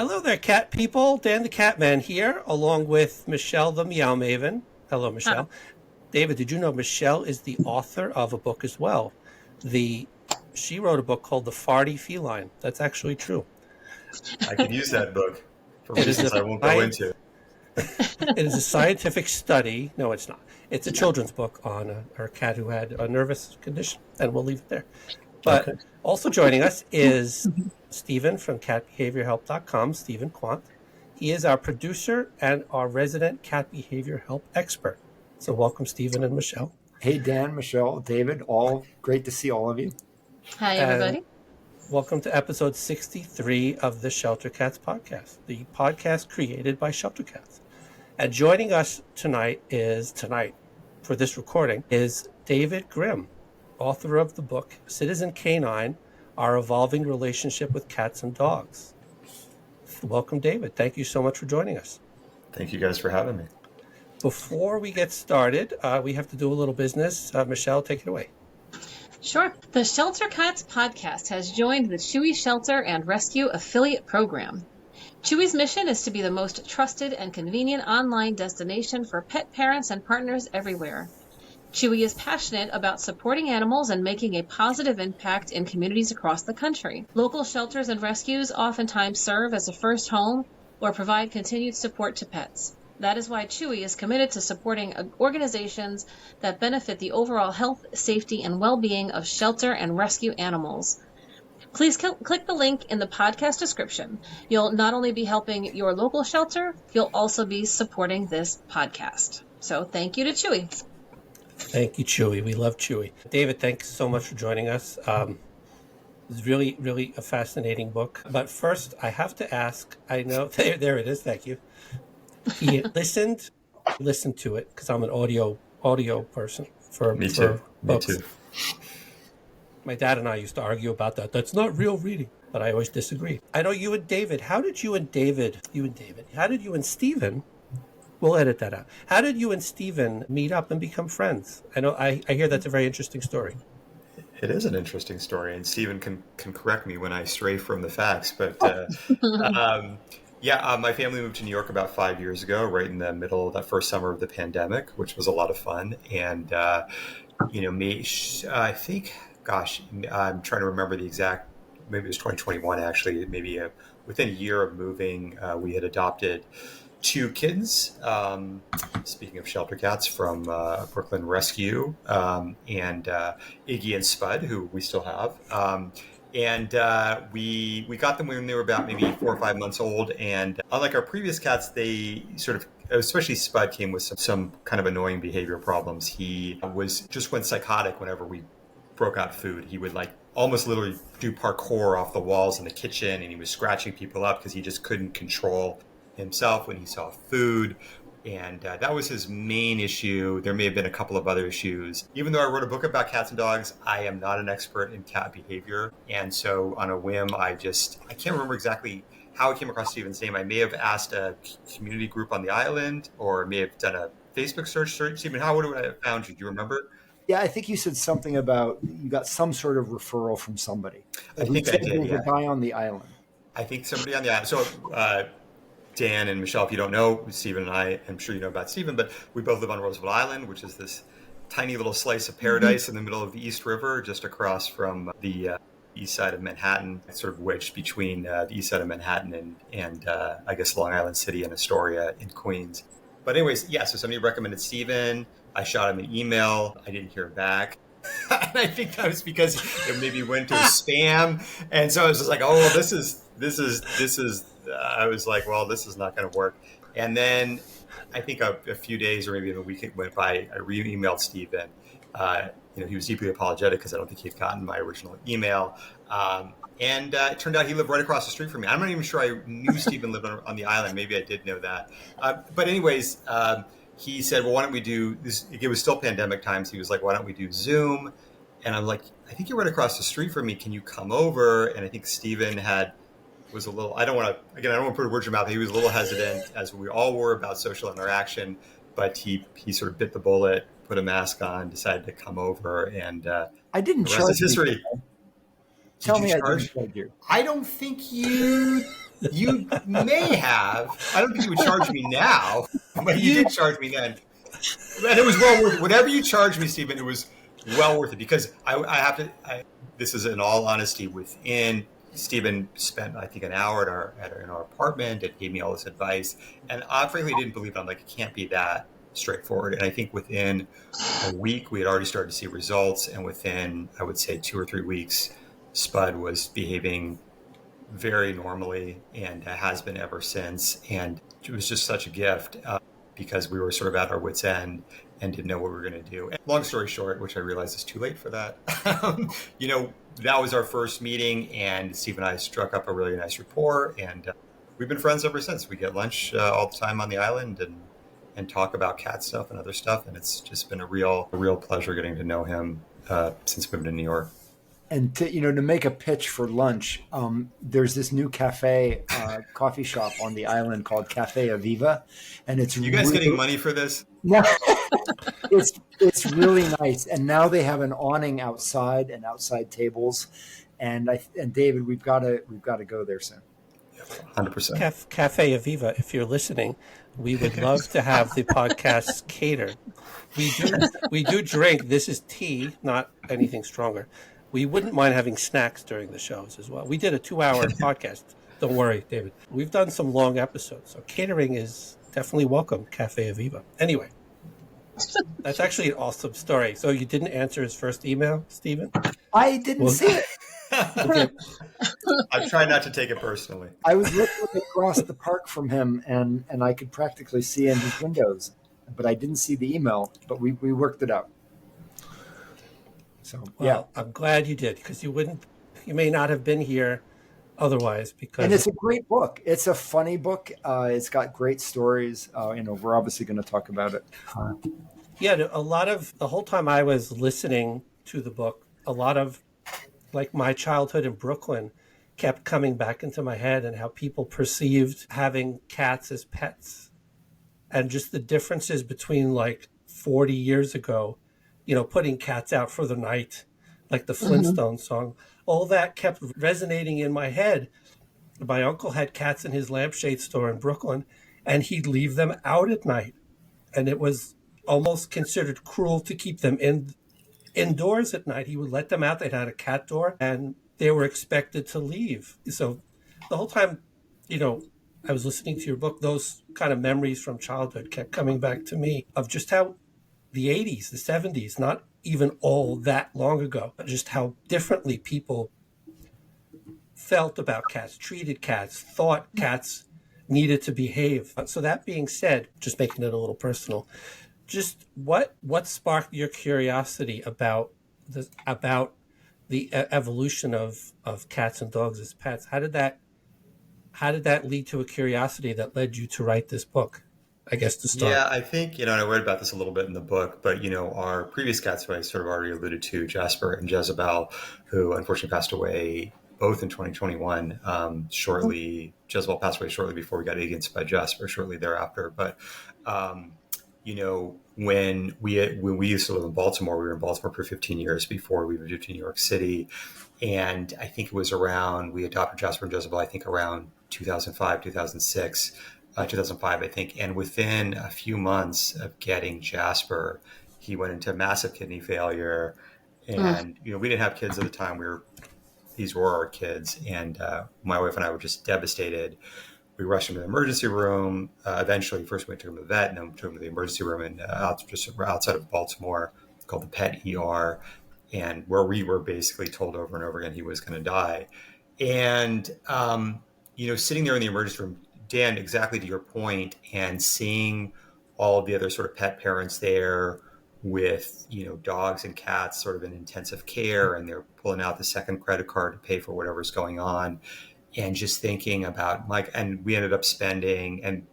Hello there, cat people. Dan the Catman here, along with Michelle the Meow Maven. Hello, Michelle. David, did you know Michelle is the author of a book as well? She wrote a book called The Farty Feline. That's actually true. I could use that book for reasons I won't go into. It is a scientific study. No, it's not. It's a children's book on a cat who had a nervous condition, and we'll leave it there. But also joining us is Stephen from catbehaviorhelp.com, Stephen Quant. He is our producer and our resident cat behavior help expert. So welcome, Stephen and Michelle. Hey, Dan, Michelle, David, all great to see all of you. Hi, everybody. And welcome to episode 63 of the Shelter Cats podcast, the podcast created by Shelter Cats. And joining us tonight, for this recording, is David Grimm, author of the book Citizen Canine, Our Evolving Relationship with Cats and Dogs. Welcome, David. Thank you so much for joining us. Thank you guys for having me. Before we get started, we have to do a little business. Michelle, take it away. Sure. The Shelter Cats podcast has joined the Chewy Shelter and Rescue affiliate program. Chewy's mission is to be the most trusted and convenient online destination for pet parents and partners everywhere. Chewy is passionate about supporting animals and making a positive impact in communities across the country. Local shelters and rescues oftentimes serve as a first home or provide continued support to pets. That is why Chewy is committed to supporting organizations that benefit the overall health, safety, and well-being of shelter and rescue animals. Please click the link in the podcast description. You'll not only be helping your local shelter, you'll also be supporting this podcast. So thank you to Chewy. Thank you, Chewy. We love Chewy. David, thanks so much for joining us. It's really, really a fascinating book. But first, I have to ask, I know, there it is, thank you. He listened to it, because I'm an audio person for Me too. books. Me too. My dad and I used to argue about that. That's not real reading, but I always disagree. I know you and David, how did you and Stephen, we'll edit that out. How did you and Stephen meet up and become friends? I know, I hear that's a very interesting story. It is an interesting story, and Stephen can correct me when I stray from the facts. But my family moved to New York about 5 years ago, right in the middle of that first summer of the pandemic, which was a lot of fun. And I think, I'm trying to remember the exact. Maybe it was 2021 actually. Maybe within a year of moving, we had adopted 2 kittens, speaking of shelter cats, from Brooklyn Rescue, and Iggy and Spud, who we still have. We got them when they were about maybe 4 or 5 months old. And unlike our previous cats, they sort of, especially Spud, came with some kind of annoying behavior problems. He went psychotic whenever we broke out food. He would almost literally do parkour off the walls in the kitchen, and he was scratching people up because he just couldn't control himself when he saw food. And that was his main issue. There may have been a couple of other issues. Even though I wrote a book about cats and dogs, I am not an expert in cat behavior. And so on a whim, I can't remember exactly how I came across Stephen's name. I may have asked a community group on the island, or may have done a Facebook search. Stephen, how would I have found you? Do you remember? Yeah, I think you said something about you got some sort of referral from somebody. I think I did, There was a guy on the island. I think somebody on the island. So Dan and Michelle, if you don't know, Stephen and I, I'm sure you know about Stephen, but we both live on Roosevelt Island, which is this tiny little slice of paradise in the middle of the East River, just across from the east side of Manhattan. It's sort of wedged between the east side of Manhattan and I guess Long Island City and Astoria in Queens. But anyways, so somebody recommended Stephen. I shot him an email. I didn't hear back. And I think that was because it maybe went to spam. And so I was just like, oh, this is, I was like, well, this is not going to work. And then I think a few days or maybe a week went by, I re-emailed Stephen. He was deeply apologetic because I don't think he had gotten my original email. And it turned out he lived right across the street from me. I'm not even sure I knew Stephen lived on the island. Maybe I did know that. But anyways, he said, well, why don't we do this? It was still pandemic times. He was like, why don't we do Zoom? And I'm like, I think you're right across the street from me. Can you come over? And I think Stephen was a little, I don't want to put words in your mouth. He was a little hesitant, as we all were, about social interaction, but he sort of bit the bullet, put a mask on, decided to come over, and I didn't charge history. Tell me I didn't charge you. I don't think you You may have. I don't think you would charge me now, but you did charge me then. And it was well worth it. Whatever you charged me, Stephen, it was well worth it because I have to. This is in all honesty. Within Stephen spent, I think, an hour in our apartment and gave me all this advice. And I frankly didn't believe it. I'm like, it can't be that straightforward. And I think within a week, we had already started to see results. And within, I would say, 2 or 3 weeks, Spud was behaving very normally and has been ever since. And it was just such a gift because we were sort of at our wits' end and didn't know what we were going to do. And long story short, which I realize is too late for that, that was our first meeting, and Steve and I struck up a really nice rapport, and we've been friends ever since. We get lunch all the time on the island and talk about cat stuff and other stuff, and it's just been a real pleasure getting to know him since moving to New York. And to make a pitch for lunch, there's this new coffee shop on the island called Cafe Aviva, and it's you guys getting money for this? No, it's really nice. And now they have an awning outside and outside tables, and David, we've got to go there soon. 100%. Cafe Aviva, if you're listening, we would love to have the podcast catered. We do drink. This is tea, not anything stronger. We wouldn't mind having snacks during the shows as well. We did a 2-hour podcast. Don't worry, David. We've done some long episodes, so catering is definitely welcome, Cafe Aviva. Anyway, that's actually an awesome story. So you didn't answer his first email, Stephen? I didn't see it. Okay. I try not to take it personally. I was looking across the park from him, and I could practically see in his windows, but I didn't see the email, but we worked it out. So, Well, I'm glad you did, because you may not have been here otherwise. And it's a great book. It's a funny book. It's got great stories. We're obviously going to talk about it. Yeah, the whole time I was listening to the book, a lot of like my childhood in Brooklyn kept coming back into my head, and how people perceived having cats as pets, and just the differences between like 40 years ago, putting cats out for the night, like the Flintstones song. All that kept resonating in my head. My uncle had cats in his lampshade store in Brooklyn, and he'd leave them out at night. And it was almost considered cruel to keep them indoors at night. He would let them out. They'd had a cat door, and they were expected to leave. So the whole time, I was listening to your book, those kind of memories from childhood kept coming back to me of just how the 80s, the 70s, not even all that long ago, but just how differently people felt about cats, treated cats, thought cats needed to behave. So that being said, just making it a little personal, just what sparked your curiosity about the evolution of cats and dogs as pets? How did that lead to a curiosity that led you to write this book? I guess to start. Yeah, I think, and I read about this a little bit in the book, but, our previous cats, who I sort of already alluded to, Jasper and Jezebel, who unfortunately passed away both in 2021. Jezebel passed away shortly before we got against by Jasper, shortly thereafter. But, when we used to live in Baltimore, we were in Baltimore for 15 years before we moved to New York City. And I think it was we adopted Jasper and Jezebel, I think around 2005, 2006. 2005, I think. And within a few months of getting Jasper, he went into massive kidney failure. And, we didn't have kids at the time. These were our kids. And my wife and I were just devastated. We rushed him to the emergency room. Eventually, first we took him to the vet, and then we took him to the emergency room just outside of Baltimore, called the Pet ER, and where we were basically told over and over again he was going to die. And, sitting there in the emergency room, Dan, exactly to your point, and seeing all of the other sort of pet parents there with, dogs and cats sort of in intensive care, and they're pulling out the second credit card to pay for whatever's going on, and just thinking about and we ended up spending, and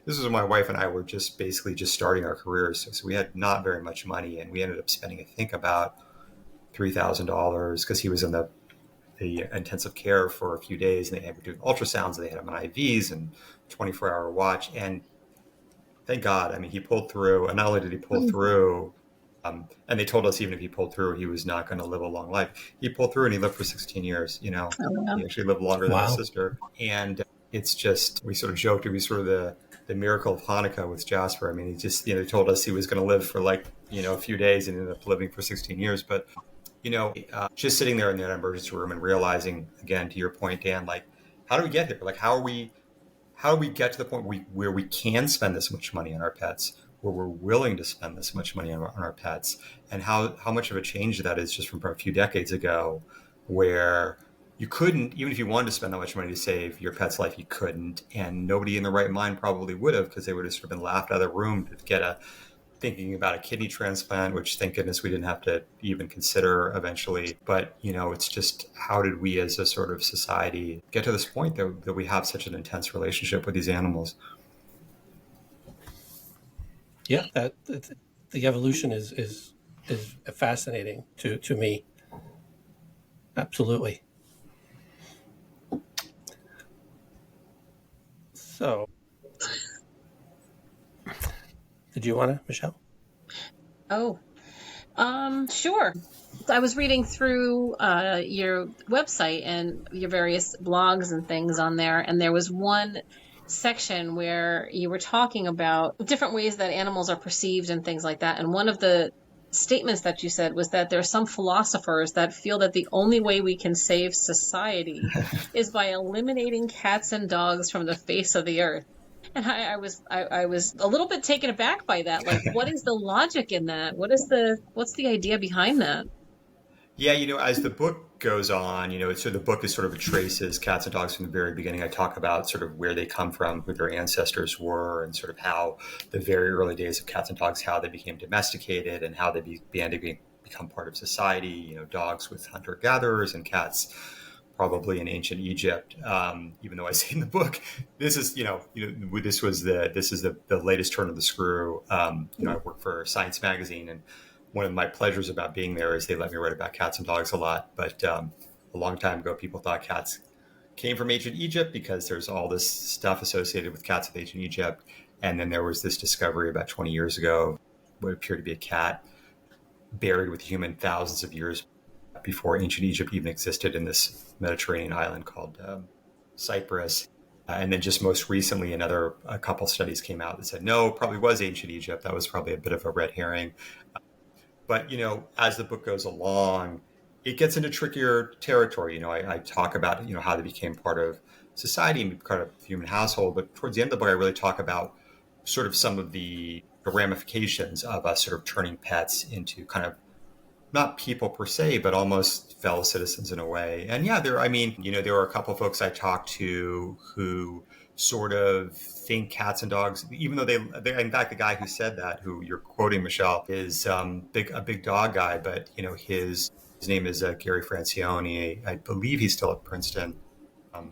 this is when my wife and I were just basically just starting our careers. So we had not very much money, and we ended up spending, I think, about $3,000 because he was in the intensive care for a few days, and they were doing ultrasounds, and they had him on IVs and 24-hour watch. And thank God, he pulled through. And not only did he pull through, and they told us even if he pulled through, he was not going to live a long life. He pulled through, and he lived for 16 years. He actually lived longer than his sister. And it's just, we sort of joked it was sort of the miracle of Hanukkah with Jasper. I mean, he just, told us he was going to live for like, a few days and ended up living for 16 years. But, just sitting there in that emergency room and realizing, again, to your point, Dan, like, how do we get here? Like, how do we get to the point where we can spend this much money on our pets, where we're willing to spend this much money on our pets, and how much of a change that is just from a few decades ago, where you couldn't, even if you wanted to spend that much money to save your pet's life, you couldn't, and nobody in the right mind probably would have, because they would have sort of been laughed out of the room to get thinking about a kidney transplant, which thank goodness we didn't have to even consider eventually. But, it's just, how did we as a sort of society get to this point that we have such an intense relationship with these animals? Yeah, the evolution is fascinating to me. Absolutely. So, did you want to, Michelle? Oh, sure. I was reading through your website and your various blogs and things on there, and there was one section where you were talking about different ways that animals are perceived and things like that. And one of the statements that you said was that there are some philosophers that feel that the only way we can save society is by eliminating cats and dogs from the face of the earth. And I was a little bit taken aback by that. Like, what is the logic in that? What's the idea behind that? Yeah, as the book goes on, so the book is sort of traces cats and dogs from the very beginning. I talk about sort of where they come from, who their ancestors were, and sort of how the very early days of cats and dogs, how they became domesticated and how they began to become part of society. Dogs with hunter-gatherers and cats probably in ancient Egypt. Even though I say in the book, this is the latest turn of the screw. I work for Science Magazine, and one of my pleasures about being there is they let me write about cats and dogs a lot. But a long time ago, people thought cats came from ancient Egypt because there's all this stuff associated with cats with ancient Egypt. And then there was this discovery about 20 years ago, what appeared to be a cat buried with a human thousands of years before ancient Egypt even existed, in this Mediterranean island called Cyprus. And then just most recently, a couple studies came out that said, no, it probably was ancient Egypt. That was probably a bit of a red herring. But, as the book goes along, it gets into trickier territory. I talk about, how they became part of society and part of the human household. But towards the end of the book, I really talk about sort of some of the ramifications of us sort of turning pets into kind of not people per se, but almost fellow citizens in a way. And yeah, there were a couple of folks I talked to who sort of think cats and dogs, even though they in fact, the guy who said that, who you're quoting, Michelle, is a big dog guy, but his name is Gary Francione. I believe he's still at Princeton. At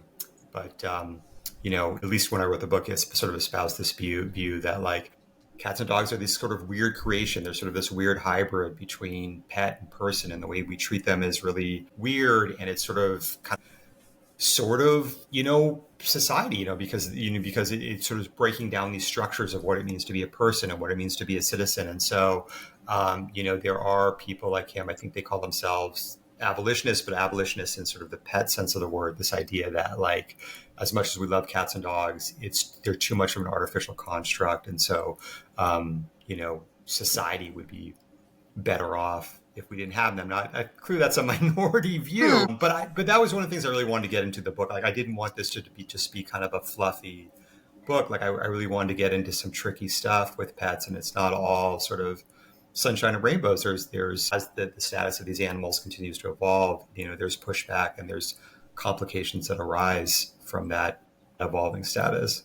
least when I wrote the book, it sort of espoused this view that like cats and dogs are this sort of weird creation. They're sort of this weird hybrid between pet and person, and the way we treat them is really weird. And it's sort of society, because it's sort of breaking down these structures of what it means to be a person and what it means to be a citizen. And so, there are people like him, I think they call themselves abolitionists, but abolitionists in sort of the pet sense of the word, this idea that like, as much as we love cats and dogs, they're too much of an artificial construct. And so, society would be better off if we didn't have them. Now, clearly that's a minority view, but that was one of the things I really wanted to get into the book. Like, I didn't want this to be kind of a fluffy book. Like, I really wanted to get into some tricky stuff with pets, and it's not all sort of sunshine and rainbows. There's as the status of these animals continues to evolve, there's pushback and there's complications that arise from that evolving status.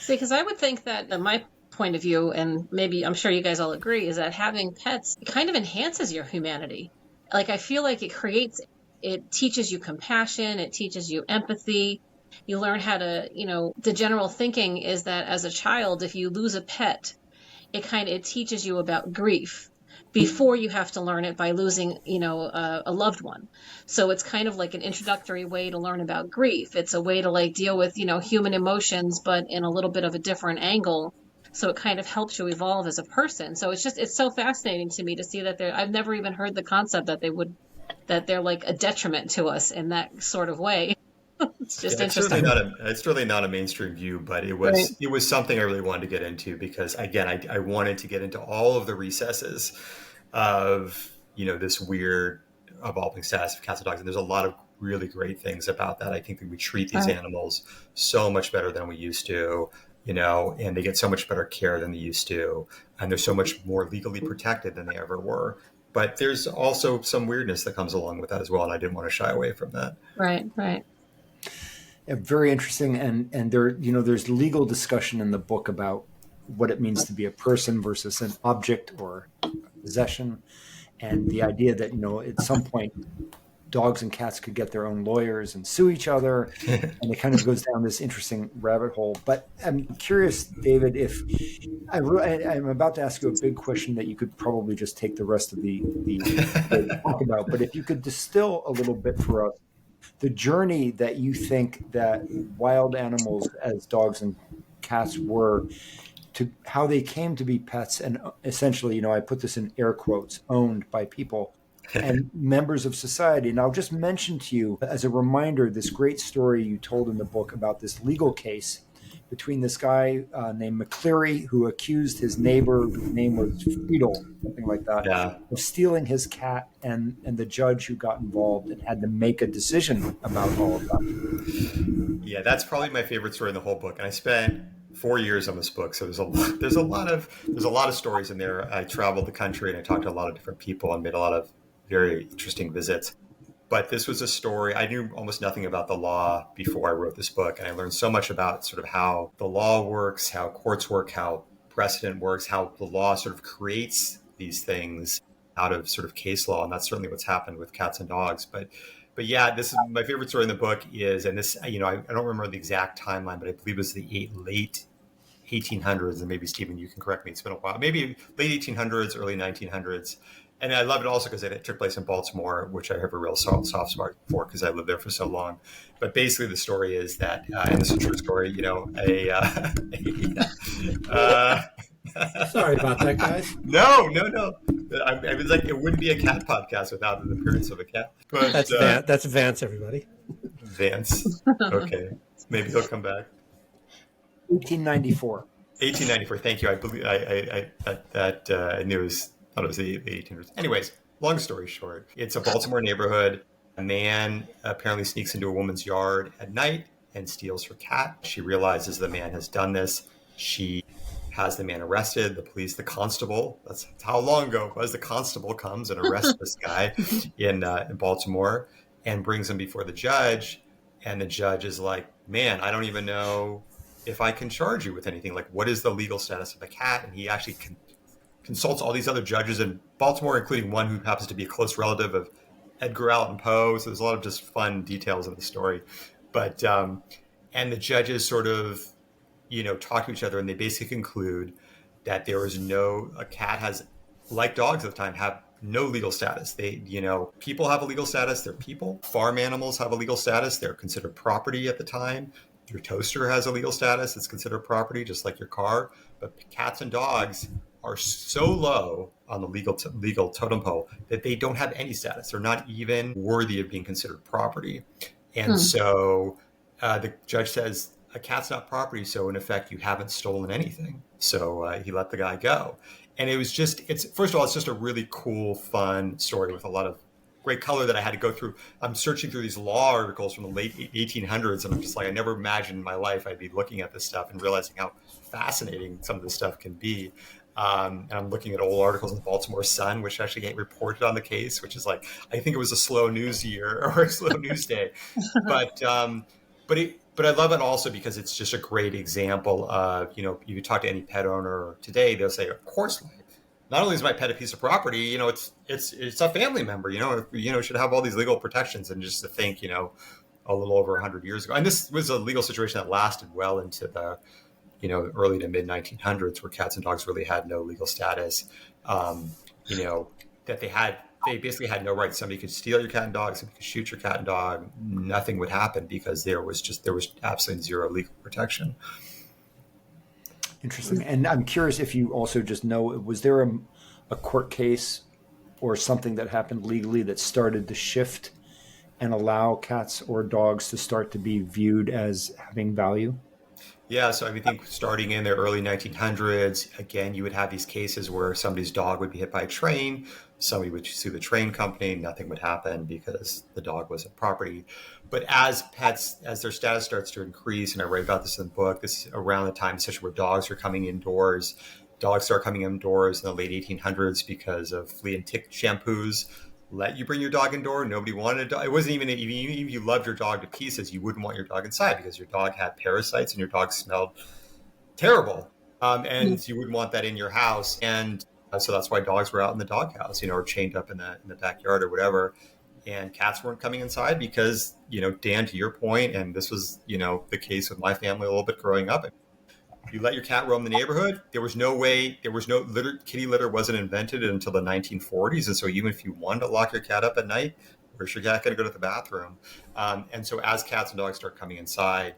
See, because I would think that my point of view, and maybe I'm sure you guys all agree, is that having pets kind of enhances your humanity. Like, I feel like it teaches you compassion, it teaches you empathy. You learn how to, the general thinking is that as a child, if you lose a pet, it teaches you about grief before you have to learn it by losing, a loved one. So it's kind of like an introductory way to learn about grief. It's a way to like deal with, human emotions, but in a little bit of a different angle. So it kind of helps you evolve as a person. So it's so fascinating to me to see that I've never even heard the concept that they're like a detriment to us in that sort of way. It's just It's interesting. really not a mainstream view, but Right. it was something I really wanted to get into because again, I wanted to get into all of the recesses of, this weird evolving status of cats and dogs. And there's a lot of really great things about that. I think that we treat these Right. animals so much better than we used to, and they get so much better care than they used to. And they're so much more legally protected than they ever were. But there's also some weirdness that comes along with that as well. And I didn't want to shy away from that. Right. Right. Yeah, very interesting, and there, there's legal discussion in the book about what it means to be a person versus an object or a possession, and the idea that at some point dogs and cats could get their own lawyers and sue each other, and it kind of goes down this interesting rabbit hole. But I'm curious, David, if I'm about to ask you a big question that you could probably just take the rest of the talk about, but if you could distill a little bit for us the journey that you think that wild animals as dogs and cats were to how they came to be pets and essentially, I put this in air quotes, owned by people and members of society. And I'll just mention to you as a reminder, this great story you told in the book about this legal case between this guy named McCleary, who accused his neighbor, whose name was Friedel, something like that, Yeah. of stealing his cat, and the judge who got involved and had to make a decision about all of that. Yeah, that's probably my favorite story in the whole book. And I spent 4 years on this book, so there's a lot of stories in there. I traveled the country and I talked to a lot of different people and made a lot of very interesting visits. But this was a story. I knew almost nothing about the law before I wrote this book, and I learned so much about sort of how the law works, how courts work, how precedent works, how the law sort of creates these things out of sort of case law, and that's certainly what's happened with cats and dogs. But yeah, this is my favorite story in the book and this, I don't remember the exact timeline, but I believe it was the late 1800s, and maybe Stephen, you can correct me. It's been a while, maybe late 1800s, early 1900s. And I love it also because it took place in Baltimore, which I have a real soft spot for because I lived there for so long. But basically, the story is that, and this is a true story, Sorry about that, guys. No. I was like, it wouldn't be a cat podcast without the appearance of a cat. But That's Vance, everybody. Vance. Okay, maybe he'll come back. 1894. 1894. Thank you. I believe I knew it was. Thought it was the 1800s. Anyways, long story short, it's a Baltimore neighborhood. A man apparently sneaks into a woman's yard at night and steals her cat. She realizes the man has done this. She has the man arrested. The constable, that's how long ago it was, the constable comes and arrests this guy in Baltimore and brings him before the judge. And the judge is like, man, I don't even know if I can charge you with anything. Like, what is the legal status of the cat? And he actually consults all these other judges in Baltimore, including one who happens to be a close relative of Edgar Allan Poe. So there's a lot of just fun details in the story. But, and the judges sort of, talk to each other, and they basically conclude that a cat has, like dogs at the time, have no legal status. They, people have a legal status. They're people. Farm animals have a legal status. They're considered property at the time. Your toaster has a legal status. It's considered property, just like your car. But cats and dogs are so low on the legal totem pole that they don't have any status. They're not even worthy of being considered property. And so the judge says, a cat's not property, so in effect, you haven't stolen anything. So he let the guy go. And first of all, it's just a really cool, fun story with a lot of great color that I had to go through. I'm searching through these law articles from the late 1800s, and I'm just like, I never imagined in my life I'd be looking at this stuff and realizing how fascinating some of this stuff can be. And I'm looking at old articles in the Baltimore Sun, which actually get reported on the case, which is like, I think it was a slow news year or a slow news day. But I love it also because it's just a great example of, you talk to any pet owner today, they'll say, of course, not only is my pet a piece of property, it's a family member, should have all these legal protections. And just to think, a little over 100 years ago, and this was a legal situation that lasted well into the early to mid 1900s, where cats and dogs really had no legal status. That they basically had no rights. Somebody could steal your cat and dog, somebody could shoot your cat and dog. Nothing would happen because there was absolutely zero legal protection. Interesting. And I'm curious if you also just know, was there a court case or something that happened legally that started the shift and allow cats or dogs to start to be viewed as having value? Yeah, so I think starting in the early 1900s, again, you would have these cases where somebody's dog would be hit by a train, somebody would sue the train company, nothing would happen because the dog wasn't property. But as pets, as their status starts to increase, and I write about this in the book, this is around the time, especially where dogs are coming indoors. Dogs start coming indoors in the late 1800s because of flea and tick shampoos. Let you bring your dog indoor. Nobody wanted a dog. It wasn't even if you loved your dog to pieces, you wouldn't want your dog inside because your dog had parasites and your dog smelled terrible. And you wouldn't want that in your house. And so that's why dogs were out in the doghouse, or chained up in the backyard or whatever. And cats weren't coming inside because, Dan, to your point, and this was, the case with my family a little bit growing up. You let your cat roam the neighborhood. There was no litter. Kitty litter wasn't invented until the 1940s. And so even if you wanted to lock your cat up at night, where's your cat going to go to the bathroom? And so as cats and dogs start coming inside,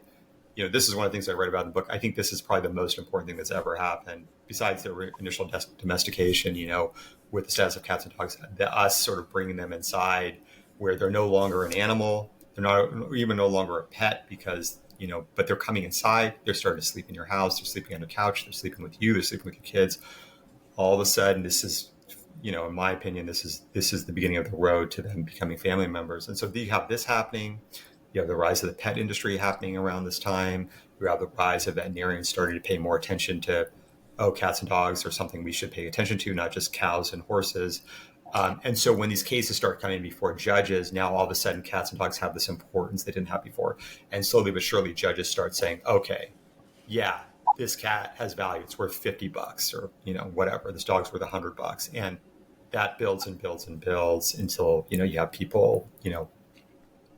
this is one of the things I write about in the book. I think this is probably the most important thing that's ever happened besides the initial domestication, with the status of cats and dogs, us sort of bringing them inside where they're no longer an animal. They're not even no longer a pet because but they're coming inside, they're starting to sleep in your house, they're sleeping on the couch, they're sleeping with you, they're sleeping with your kids. All of a sudden, this is, in my opinion, this is the beginning of the road to them becoming family members. And so you have this happening, you have the rise of the pet industry happening around this time, you have the rise of veterinarians starting to pay more attention to, cats and dogs are something we should pay attention to, not just cows and horses. And so when these cases start coming before judges, now all of a sudden cats and dogs have this importance they didn't have before. And slowly but surely judges start saying, okay, yeah, this cat has value. It's worth $50 or, whatever. This dog's worth $100. And that builds and builds and builds until, you have people,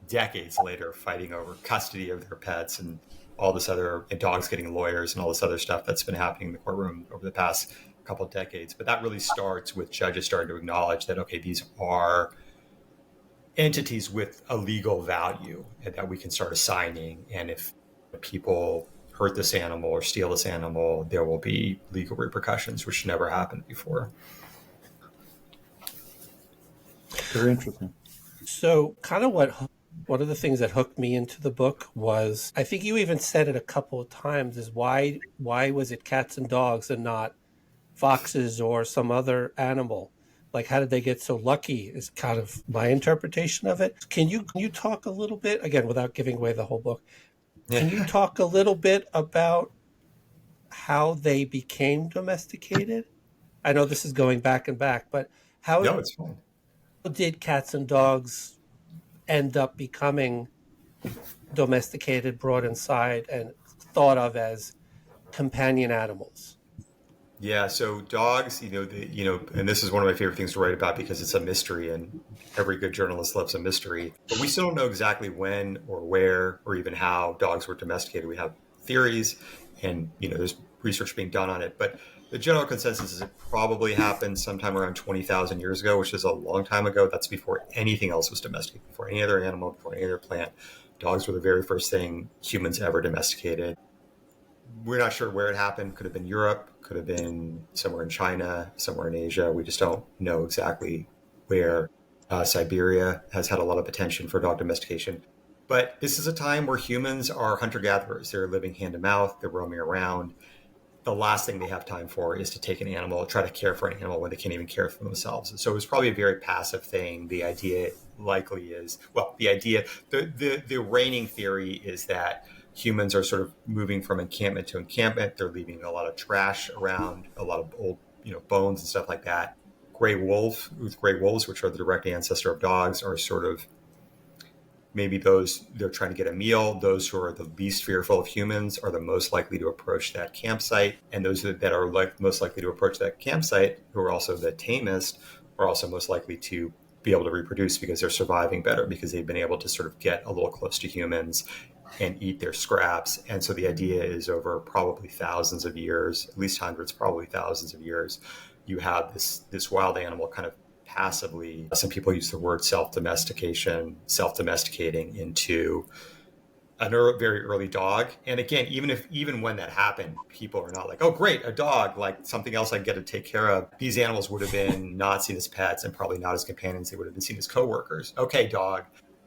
decades later fighting over custody of their pets and all this other, and dogs getting lawyers and all this other stuff that's been happening in the courtroom over the past couple of decades. But that really starts with judges starting to acknowledge that, okay, these are entities with a legal value and that we can start assigning. And if people hurt this animal or steal this animal, there will be legal repercussions, which never happened before. Very interesting. So kind of one of the things that hooked me into the book was, I think you even said it a couple of times, is why was it cats and dogs and not foxes or some other animal? Like, how did they get so lucky is kind of my interpretation of it. Can you talk a little bit, again, without giving away the whole book, can you talk a little bit about how they became domesticated? I know this is going back and back, but it's fine. Did cats and dogs end up becoming domesticated, brought inside, and thought of as companion animals? Yeah, so dogs, and this is one of my favorite things to write about because it's a mystery, and every good journalist loves a mystery. But we still don't know exactly when or where or even how dogs were domesticated. We have theories, and there's research being done on it. But the general consensus is it probably happened sometime around 20,000 years ago, which is a long time ago. That's before anything else was domesticated, before any other animal, before any other plant. Dogs were the very first thing humans ever domesticated. We're not sure where it happened. Could have been Europe, could have been somewhere in China, somewhere in Asia. We just don't know exactly where. Siberia has had a lot of attention for dog domestication. But this is a time where humans are hunter-gatherers. They're living hand to mouth. They're roaming around. The last thing they have time for is to take an animal, try to care for an animal when they can't even care for themselves. So it was probably a very passive thing. The idea likely is, the reigning theory is that humans are sort of moving from encampment to encampment. They're leaving a lot of trash around, a lot of old, bones and stuff like that. Gray wolves, which are the direct ancestor of dogs, are sort of maybe those they're trying to get a meal. Those who are the least fearful of humans are the most likely to approach that campsite. And those that are most likely to approach that campsite, who are also the tamest, are also most likely to be able to reproduce because they're surviving better, because they've been able to sort of get a little close to humans and eat their scraps. And so the idea is over probably thousands of years, at least hundreds, probably thousands of years, you have this wild animal kind of passively, some people use the word self-domesticating into a very early dog. And again, even when that happened, people are not like, oh, great, a dog, like something else I get to take care of. These animals would have been not seen as pets and probably not as companions. They would have been seen as coworkers. Okay, dog,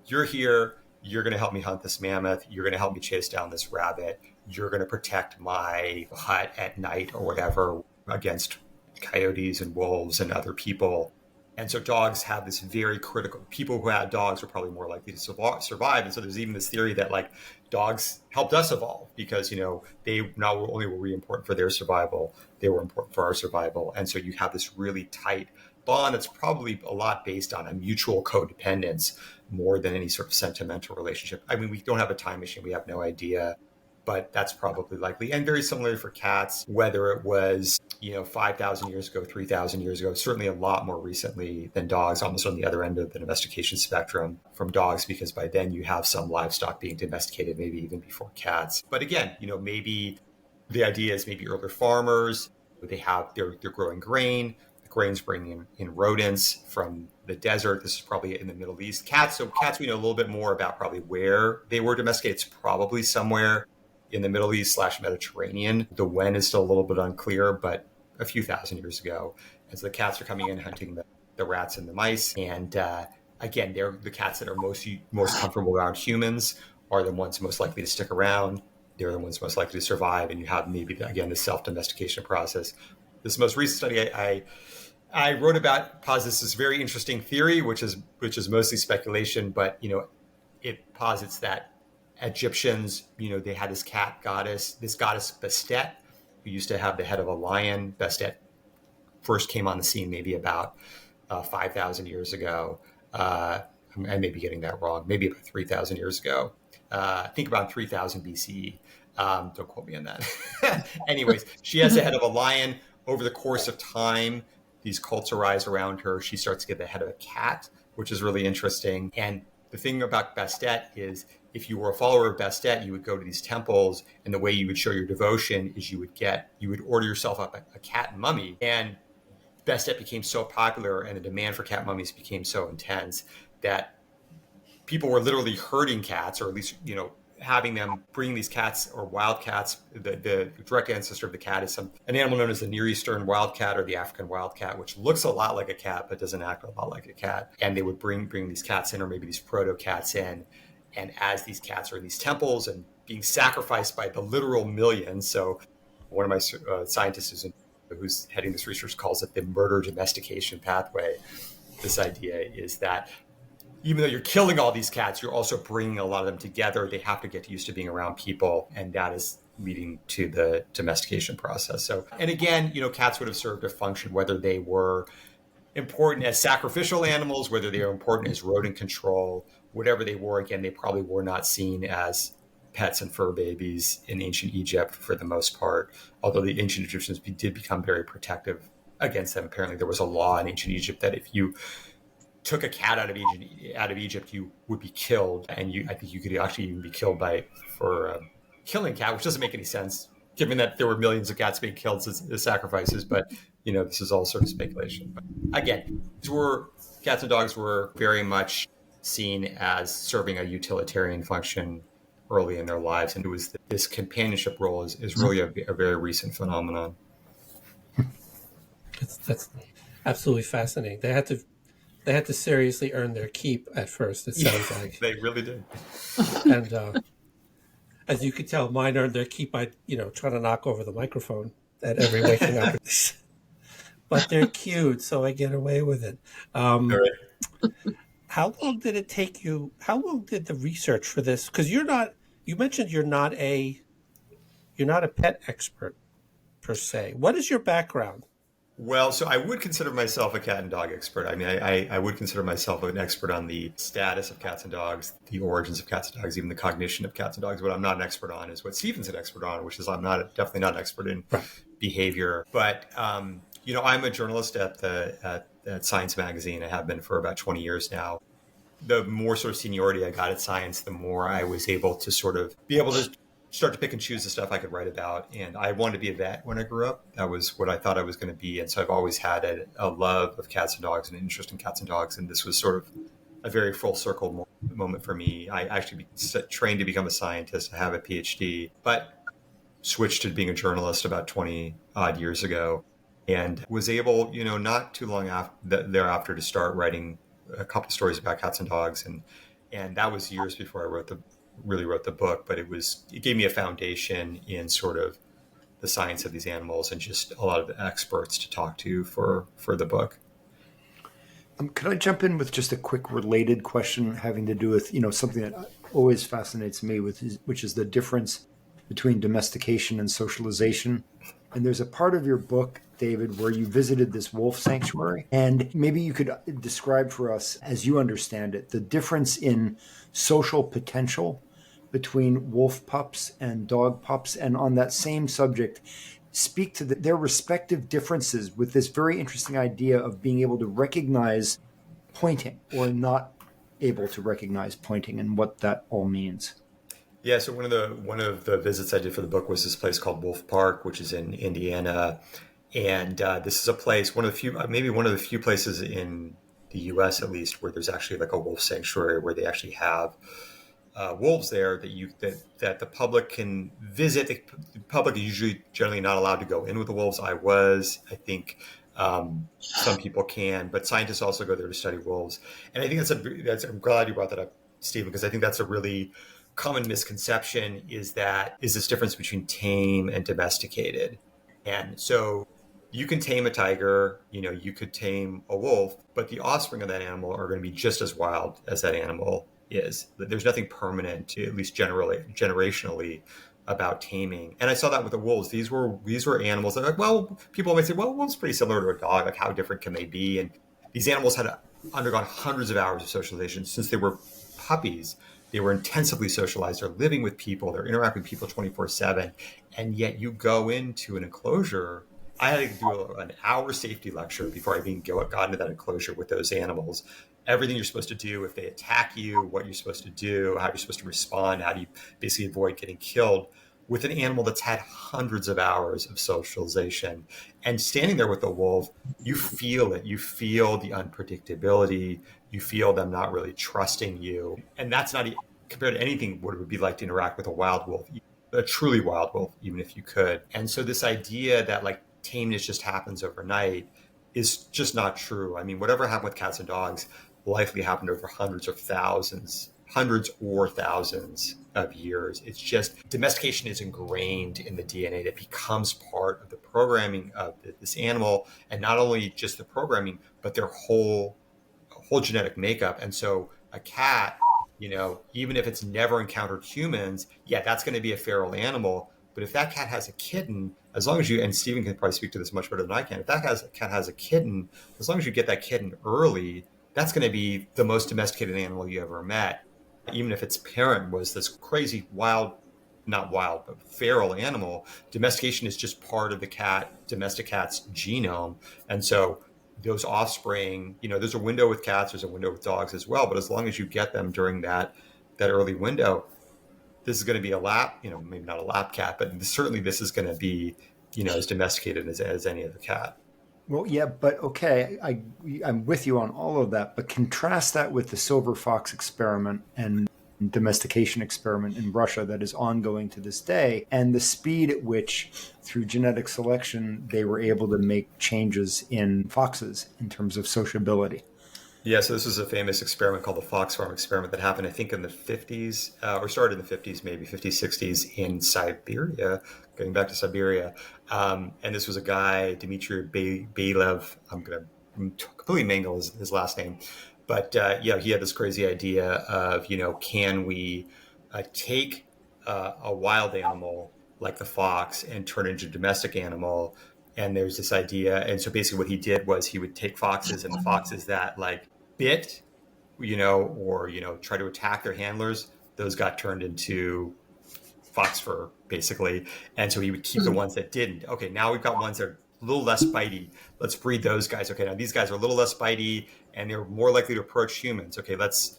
you're here, you're going to help me hunt this mammoth, you're going to help me chase down this rabbit, you're going to protect my hut at night or whatever against coyotes and wolves and other people. And so dogs have this very critical, people who had dogs are probably more likely to survive. And so there's even this theory that like dogs helped us evolve because, they not only were we important for their survival, they were important for our survival. And so you have this really tight bond that's probably a lot based on a mutual codependence more than any sort of sentimental relationship. I mean, we don't have a time machine. We have no idea, but that's probably likely. And very similarly for cats, whether it was, 5,000 years ago, 3,000 years ago, certainly a lot more recently than dogs, almost on the other end of the domestication spectrum from dogs, because by then you have some livestock being domesticated, maybe even before cats. But again, maybe the idea is maybe earlier farmers, they're growing grain. The grain's bringing in rodents from the desert. This is probably in the Middle East. Cats we know a little bit more about probably where they were domesticated. It's probably somewhere in the Middle East /Mediterranean. The when is still a little bit unclear, but a few thousand years ago. And so the cats are coming in hunting the rats and the mice. And again, they're the cats that are most comfortable around humans are the ones most likely to stick around. They're the ones most likely to survive. And you have maybe, again, the self-domestication process. This most recent study I wrote about posits this very interesting theory, which is mostly speculation, but, it posits that Egyptians, they had this goddess Bastet, who used to have the head of a lion. Bastet first came on the scene maybe about 5,000 years ago. I may be getting that wrong. Maybe about 3,000 years ago. I think about 3,000 BCE. Don't quote me on that. Anyways, she has the head of a lion. Over the course of time, these cults arise around her. She starts to get the head of a cat, which is really interesting. And the thing about Bastet is, if you were a follower of Bastet, you would go to these temples, and the way you would show your devotion is you would order yourself up a cat mummy. And Bastet became so popular, and the demand for cat mummies became so intense that people were literally herding cats, or at least, having them bring these cats or wild cats. The direct ancestor of the cat is an animal known as the Near Eastern wildcat or the African wildcat, which looks a lot like a cat but doesn't act a lot like a cat. And they would bring these cats in, or maybe these proto-cats in. And as these cats are in these temples and being sacrificed by the literal millions, so one of my scientists who's heading this research calls it the murder domestication pathway. This idea is that even though you're killing all these cats, you're also bringing a lot of them together. They have to get used to being around people, and that is leading to the domestication process. So, and again, cats would have served a function, whether they were important as sacrificial animals, whether they were important as rodent control, whatever they were. Again, they probably were not seen as pets and fur babies in ancient Egypt for the most part, although the ancient Egyptians did become very protective against them. Apparently there was a law in ancient Egypt that if you took a cat out of Egypt, you would be killed. And I think you could actually even be killed for killing a cat, which doesn't make any sense given that there were millions of cats being killed as sacrifices. But, this is all sort of speculation. But again, cats and dogs were very much seen as serving a utilitarian function early in their lives. And it was this companionship role is really a very recent phenomenon. That's absolutely fascinating. They had to seriously earn their keep at first, it sounds like. They really did. And as you could tell, mine earned their keep by, trying to knock over the microphone at every waking up. But they're cute, so I get away with it. All right. How long did it take you? How long did the research for this? Because you mentioned you're not a pet expert per se. What is your background? Well, so I would consider myself a cat and dog expert. I mean, I would consider myself an expert on the status of cats and dogs, the origins of cats and dogs, even the cognition of cats and dogs. What I'm not an expert on is what Stephen's an expert on, which is definitely not an expert in behavior. But, I'm a journalist at Science Magazine. I have been for about 20 years now. The more sort of seniority I got at Science, the more I was able to sort of be able to start to pick and choose the stuff I could write about. And I wanted to be a vet when I grew up. That was what I thought I was going to be. And so I've always had a love of cats and dogs and an interest in cats and dogs. And this was sort of a very full circle moment for me. I actually trained to become a scientist. I have a PhD, but switched to being a journalist about 20 odd years ago, and was able, not too long thereafter to start writing a couple stories about cats and dogs. And that was years before I really wrote the book, but it gave me a foundation in sort of the science of these animals and just a lot of the experts to talk to for the book. Could I jump in with just a quick related question having to do with, something that always fascinates me, which is the difference between domestication and socialization. And there's a part of your book, David, where you visited this wolf sanctuary. And maybe you could describe for us, as you understand it, the difference in social potential between wolf pups and dog pups. And on that same subject, speak to their respective differences with this very interesting idea of being able to recognize pointing or not able to recognize pointing and what that all means. Yeah, so one of the visits I did for the book was this place called Wolf Park, which is in Indiana, and this is a place, one of the few places in the U.S. at least where there's actually like a wolf sanctuary where they actually have wolves there that the public can visit. The public is usually generally not allowed to go in with the wolves. I think some people can, but scientists also go there to study wolves. And I think I'm glad you brought that up, Stephen, because I think that's a really common misconception is this difference between tame and domesticated. And so you can tame a tiger, you could tame a wolf, but the offspring of that animal are going to be just as wild as that animal is. There's nothing permanent, at least generationally, about taming. And I saw that with the wolves. These were animals that, people might say, well, a wolf's pretty similar to a dog. Like, how different can they be? And these animals had undergone hundreds of hours of socialization since they were puppies. They were intensively socialized. They're living with people. They're interacting with people 24/7. And yet you go into an enclosure. I had to do an hour safety lecture before I even got into that enclosure with those animals. Everything you're supposed to do if they attack you, what you're supposed to do, how you're supposed to respond, how do you basically avoid getting killed with an animal that's had hundreds of hours of socialization. And standing there with the wolf, you feel it. You feel the unpredictability. You feel them not really trusting you. And that's not compared to anything what it would be like to interact with a wild wolf, a truly wild wolf, even if you could. And so this idea that like tameness just happens overnight is just not true. I mean, whatever happened with cats and dogs likely happened over hundreds or thousands of years. It's just domestication is ingrained in the DNA that becomes part of the programming of this animal, and not only just the programming, but their whole genetic makeup. And so a cat, even if it's never encountered humans, that's going to be a feral animal. But if that cat has a kitten, as long as and Stephen can probably speak to this much better than I can, if that cat has a kitten, as long as you get that kitten early, that's going to be the most domesticated animal you ever met. Even if its parent was this crazy not wild, but feral animal, domestication is just part of the domestic cat's genome. And so those offspring, there's a window with cats, there's a window with dogs as well. But as long as you get them during that early window, this is going to be a maybe not a lap cat, but certainly this is going to be, as domesticated as any other cat. Well, yeah, but okay, I'm with you on all of that, but contrast that with the silver fox experiment and domestication experiment in Russia that is ongoing to this day, and the speed at which, through genetic selection, they were able to make changes in foxes in terms of sociability. Yeah, so this was a famous experiment called the Fox Farm experiment that happened, I think, in the 50s, or started in the 50s, maybe 50s, 60s in Siberia, going back to Siberia. And this was a guy, Dmitry Beylev. I'm going to completely mangle his last name. But he had this crazy idea of, can we take a wild animal like the fox and turn it into a domestic animal? And there's this idea. And so basically what he did was he would take foxes, and the foxes that bit, or try to attack their handlers, those got turned into fox fur, basically. And so he would keep the ones that didn't. Okay, now we've got ones that are a little less bitey. Let's breed those guys. Okay, now these guys are a little less bitey, and they're more likely to approach humans. Okay, let's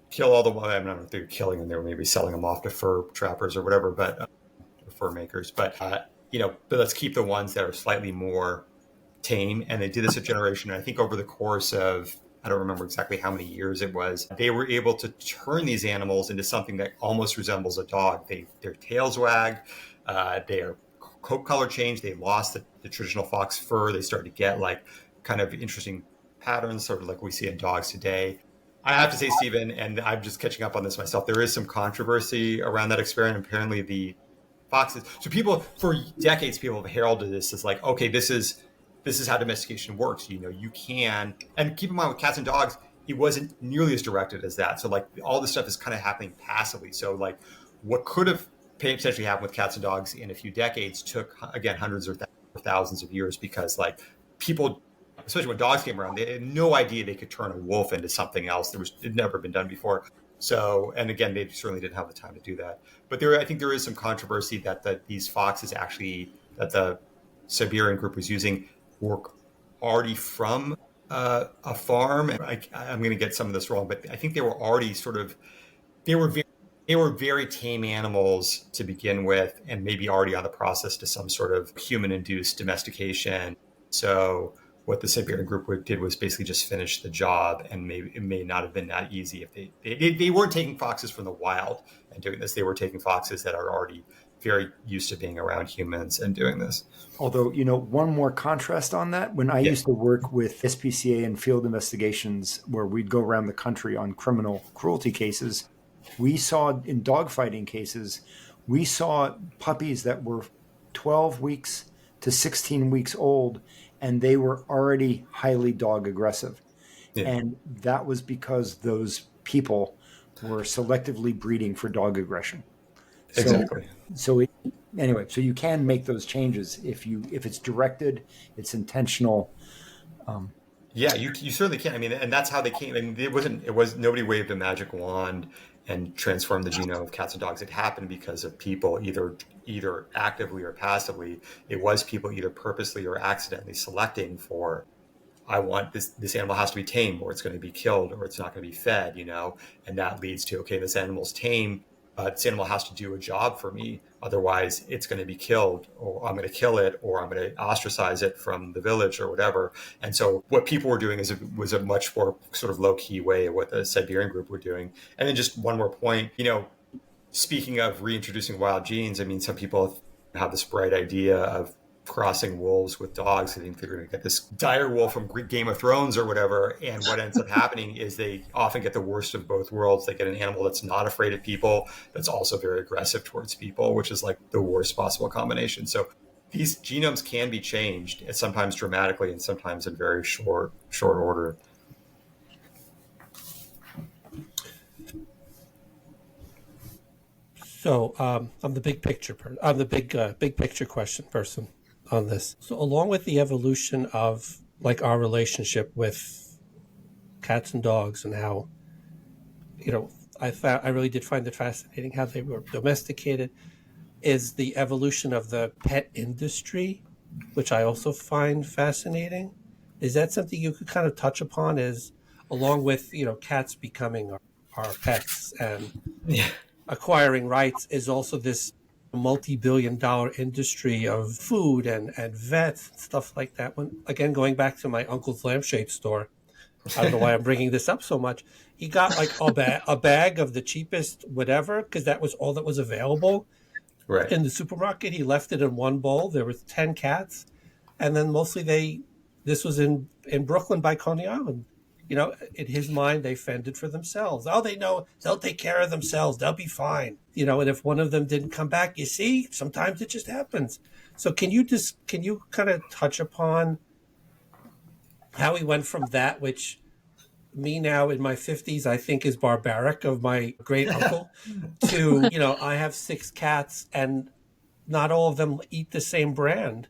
kill all the ones. I don't know if they're killing them. They were maybe selling them off to fur trappers or whatever, but fur makers. But but let's keep the ones that are slightly more tame. And they did this a generation. And I think over the course of, I don't remember exactly how many years it was, they were able to turn these animals into something that almost resembles a dog. Their tails wagged, their coat color changed, they lost the traditional fox fur, they started to get kind of interesting patterns, sort of like we see in dogs today. I have to say, Stephen, and I'm just catching up on this myself, there is some controversy around that experiment. Apparently the foxes, so people, for decades, people have heralded this as like, okay, this is how domestication works. You can, and keep in mind with cats and dogs, it wasn't nearly as directed as that. So like all this stuff is kind of happening passively. So like what could have potentially happened with cats and dogs in a few decades took, again, hundreds or thousands of years, because like people, especially when dogs came around, they had no idea they could turn a wolf into something else. It had never been done before. So, and again, they certainly didn't have the time to do that. But I think there is some controversy that these foxes actually, that the Siberian group was using, were already from a farm. I'm going to get some of this wrong, but I think they were already they were very tame animals to begin with, and maybe already on the process to some sort of human-induced domestication. So what the Siberian group did was basically just finish the job, and maybe it may not have been that easy if they weren't taking foxes from the wild and doing this. They were taking foxes that are already very used to being around humans and doing this. Although, one more contrast on that, when I used to work with SPCA and field investigations where we'd go around the country on criminal cruelty cases, we saw in dogfighting cases, we saw puppies that were 12 weeks to 16 weeks old, and they were already highly dog aggressive. Yeah. And that was because those people were selectively breeding for dog aggression. Exactly. So you can make those changes if it's directed, it's intentional. Yeah, you certainly can. I mean, and that's how they came. And nobody waved a magic wand and transformed the genome of cats and dogs. It happened because of people either actively or passively. It was people either purposely or accidentally selecting for, I want this animal has to be tame, or it's going to be killed, or it's not going to be fed, and that leads to, okay, this animal's tame. This animal has to do a job for me. Otherwise, it's going to be killed, or I'm going to kill it, or I'm going to ostracize it from the village or whatever. And so what people were doing was a much more sort of low-key way of what the Siberian group were doing. And then just one more point, speaking of reintroducing wild genes, I mean, some people have this bright idea of crossing wolves with dogs. I think they're going to get this dire wolf from Game of Thrones or whatever. And what ends up happening is they often get the worst of both worlds. They get an animal that's not afraid of people, that's also very aggressive towards people, which is like the worst possible combination. So these genomes can be changed, sometimes dramatically and sometimes in very short order. So I'm the big picture I'm the big picture question person on this. So along with the evolution of like our relationship with cats and dogs, and how, I really did find it fascinating how they were domesticated, is the evolution of the pet industry, which I also find fascinating. Is that something you could kind of touch upon, is along with, cats becoming our pets and acquiring rights, is also this multi-billion-dollar industry of food and vets and stuff like that. When, again, going back to my uncle's lampshade store, I don't know why I'm bringing this up so much. He got like a bag of the cheapest whatever, because that was all that was available in the supermarket. He left it in one bowl. There was 10 cats, and then mostly this was in Brooklyn by Coney Island. In his mind, they fended for themselves. Oh, they know they'll take care of themselves. They'll be fine. And if one of them didn't come back, you see, sometimes it just happens. So can you kind of touch upon how he went from that, which me now in my 50s, I think is barbaric of my great uncle, to, I have 6 cats and not all of them eat the same brand.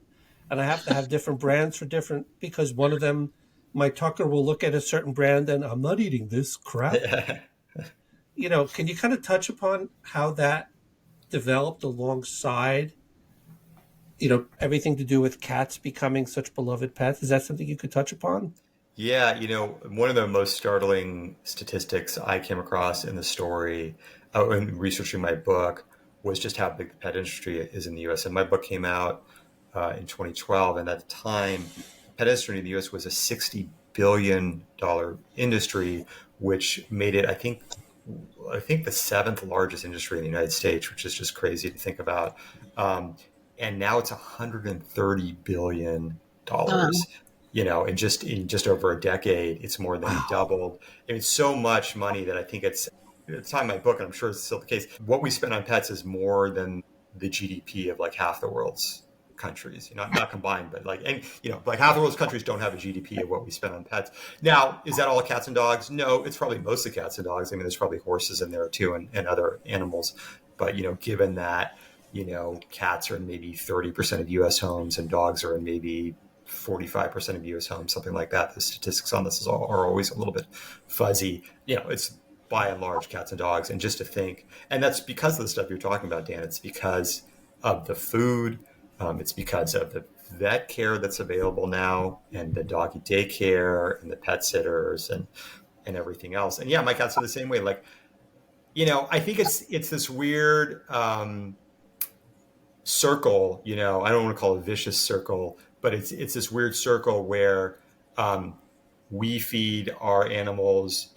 And I have to have different brands for different, because one of them, my Tucker, will look at a certain brand and I'm not eating this crap. Can you kind of touch upon how that developed alongside, everything to do with cats becoming such beloved pets? Is that something you could touch upon? Yeah, one of the most startling statistics I came across in the story, in researching my book, was just how big the pet industry is in the U.S. And my book came out in 2012, and at the time, pet industry in the U.S. was a $60 billion industry, which made it, I think the 7th largest industry in the United States, which is just crazy to think about. And now it's $130 billion. in just over a decade, it's more than doubled. And it's so much money that I think it's at the time of my book, and I'm sure it's still the case, what we spend on pets is more than the GDP of like half the world's countries, not combined, but like half the world's countries don't have a GDP of what we spend on pets. Now, is that all cats and dogs? No, it's probably mostly cats and dogs. I mean, there's probably horses in there too, and other animals. But given that cats are in maybe 30% of U.S. homes and dogs are in maybe 45% of U.S. homes, something like that. The statistics on this are always a little bit fuzzy. It's by and large cats and dogs. And just to think, and that's because of the stuff you're talking about, Dan. It's because of the food. It's because of the vet care that's available now, and the doggy daycare, and the pet sitters, and everything else. And yeah, my cats are the same way. Like, I think it's this weird circle. I don't want to call it a vicious circle, but it's this weird circle where we feed our animals.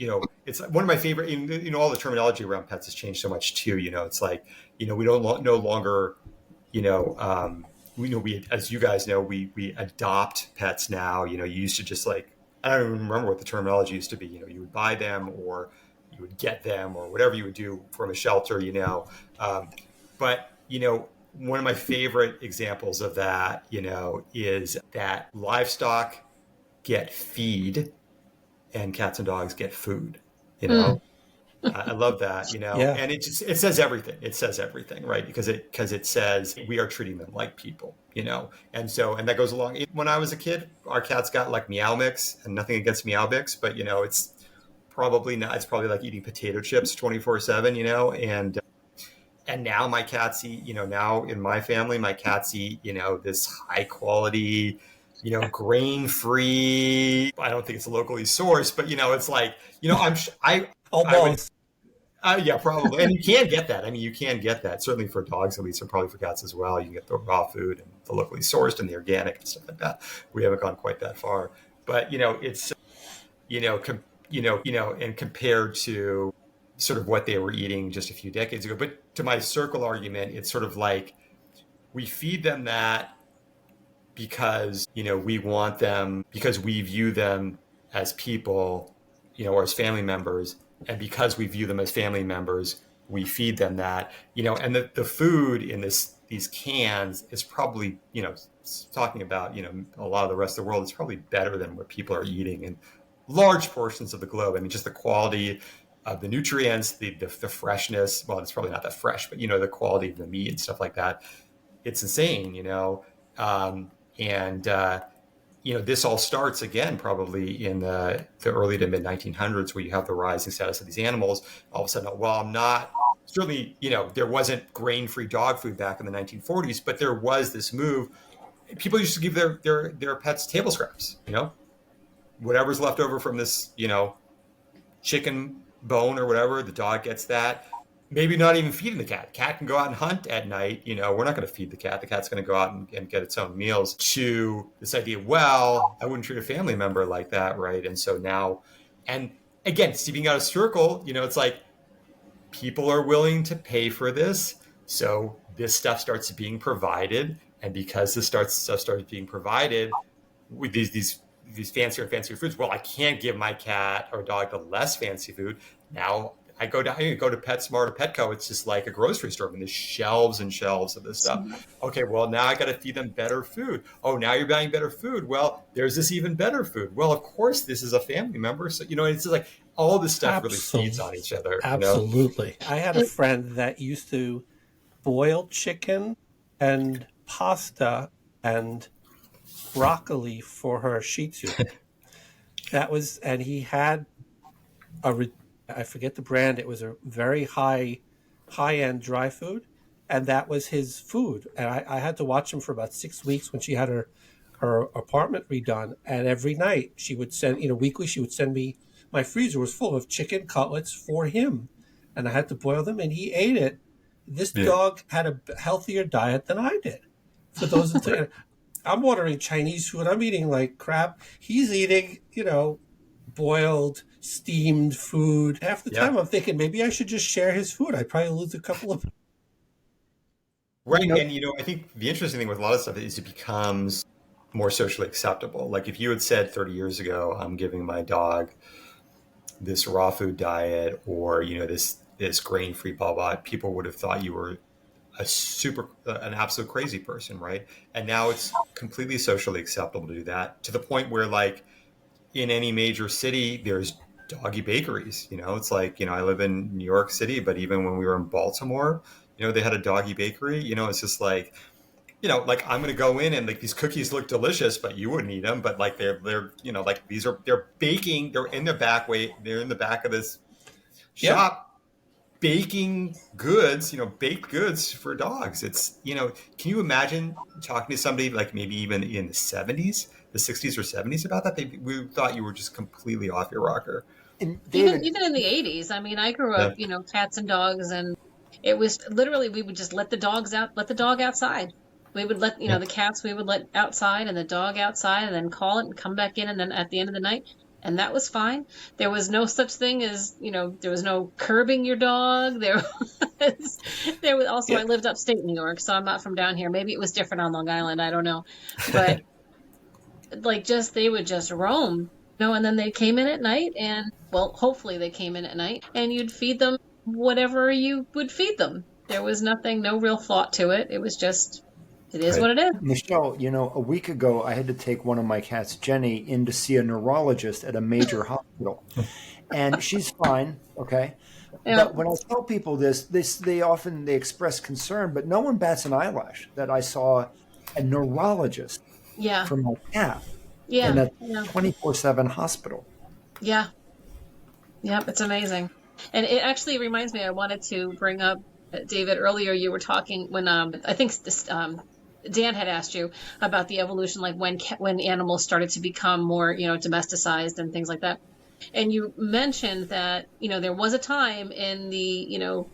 It's one of my favorite. All the terminology around pets has changed so much too. It's like we don't no longer. We as you guys know, we adopt pets now. You used to just like, I don't even remember what the terminology used to be. You would buy them, or you would get them, or whatever you would do from a shelter. But one of my favorite examples of that, is that livestock get feed and cats and dogs get food. I love that, Yeah. And it says everything. It says everything, right? Because it says we are treating them like people, and that goes along. When I was a kid, our cats got like Meow Mix, and nothing against Meow Mix, but it's probably not. It's probably like eating potato chips 24/7, and now my cats eat. Now in my family, my cats eat. This high quality. Grain free. I don't think it's locally sourced, but it's like Almost. Yeah, probably. And you can get that. I mean, you can get that certainly for dogs, at least, and probably for cats as well. You can get the raw food and the locally sourced and the organic and stuff like that. We haven't gone quite that far, but it's and compared to sort of what they were eating just a few decades ago. But to my circle argument, it's sort of like we feed them that because we want them, because we view them as people, or as family members, and because we view them as family members, we feed them that, and the food in these cans is probably, talking about, a lot of the rest of the world, it's probably better than what people are eating in large portions of the globe. I mean, just the quality of the nutrients, the freshness. Well, it's probably not that fresh, but the quality of the meat and stuff like that. It's insane, this all starts again probably in the early to mid 1900s, where you have the rising status of these animals. All of a sudden, well, I'm not certainly, there wasn't grain-free dog food back in the 1940s, but there was this move. People used to give their pets table scraps, whatever's left over from this, chicken bone or whatever, the dog gets that. Maybe not even feeding the cat. Cat can go out and hunt at night. We're not going to feed the cat. The cat's going to go out and get its own meals. To this idea, well, I wouldn't treat a family member like that, right? And so now, and again, stepping out of circle, it's like people are willing to pay for this. So this stuff starts being provided. And because this stuff starts being provided with these fancier and fancier foods, well, I can't give my cat or dog the less fancy food. Now, I go to PetSmart or Petco. It's just like a grocery store. I mean, there's shelves and shelves of this stuff. Okay, well, now I got to feed them better food. Oh, now you're buying better food. Well, there's this even better food. Well, of course, this is a family member. So, it's just like all this stuff really feeds on each other. Absolutely. I had a friend that used to boil chicken and pasta and broccoli for her Shih Tzu. And he had I forget the brand. It was a very high-end dry food, and that was his food. And I had to watch him for about 6 weeks when she had her apartment redone. And every night she would send, weekly, she would send me, my freezer was full of chicken cutlets for him, and I had to boil them, and he ate it. This dog had a healthier diet than I did. For those, I'm ordering Chinese food. I'm eating like crap. He's eating, boiled, steamed food. Half the time I'm thinking maybe I should just share his food. I'd probably lose a couple of... Right. And, I think the interesting thing with a lot of stuff is it becomes more socially acceptable. Like if you had said 30 years ago, I'm giving my dog this raw food diet, or, this grain-free blah, blah, people would have thought you were an absolute crazy person, right? And now it's completely socially acceptable to do that, to the point where, like, in any major city, there's doggy bakeries. It's like, I live in New York City, but even when we were in Baltimore, they had a doggy bakery. It's just like, like I'm going to go in and like these cookies look delicious, but you wouldn't eat them. But like they're like they're baking. They're in the back They're in the back of this shop baking goods, baked goods for dogs. It's, can you imagine talking to somebody like maybe even in the 70s, the 60s or 70s about that? We thought you were just completely off your rocker. And David, even in the 80s, I mean, I grew up, cats and dogs, and it was literally, we would just let the dog outside. We would let, the cats, we would let outside and the dog outside, and then call it and come back in. And then at the end of the night, and that was fine. There was no such thing as, there was no curbing your dog. There was also, I lived upstate New York, so I'm not from down here. Maybe it was different on Long Island. I don't know. But like they would just roam, and then they came in at night, and well, hopefully they came in at night, and you'd feed them whatever you would feed them. There was no real thought to it. It was just, it is what it is. Michelle, a week ago, I had to take one of my cats, Jenny, in to see a neurologist at a major hospital. And she's fine, okay? Yeah. But when I tell people this, they often express concern, but no one bats an eyelash that I saw a neurologist for my cat in a 24/7 hospital. Yeah. Yep, it's amazing. And it actually reminds me, I wanted to bring up, David, earlier you were talking when I think Dan had asked you about the evolution, like when animals started to become more, domesticized and things like that. And you mentioned that, there was a time in the,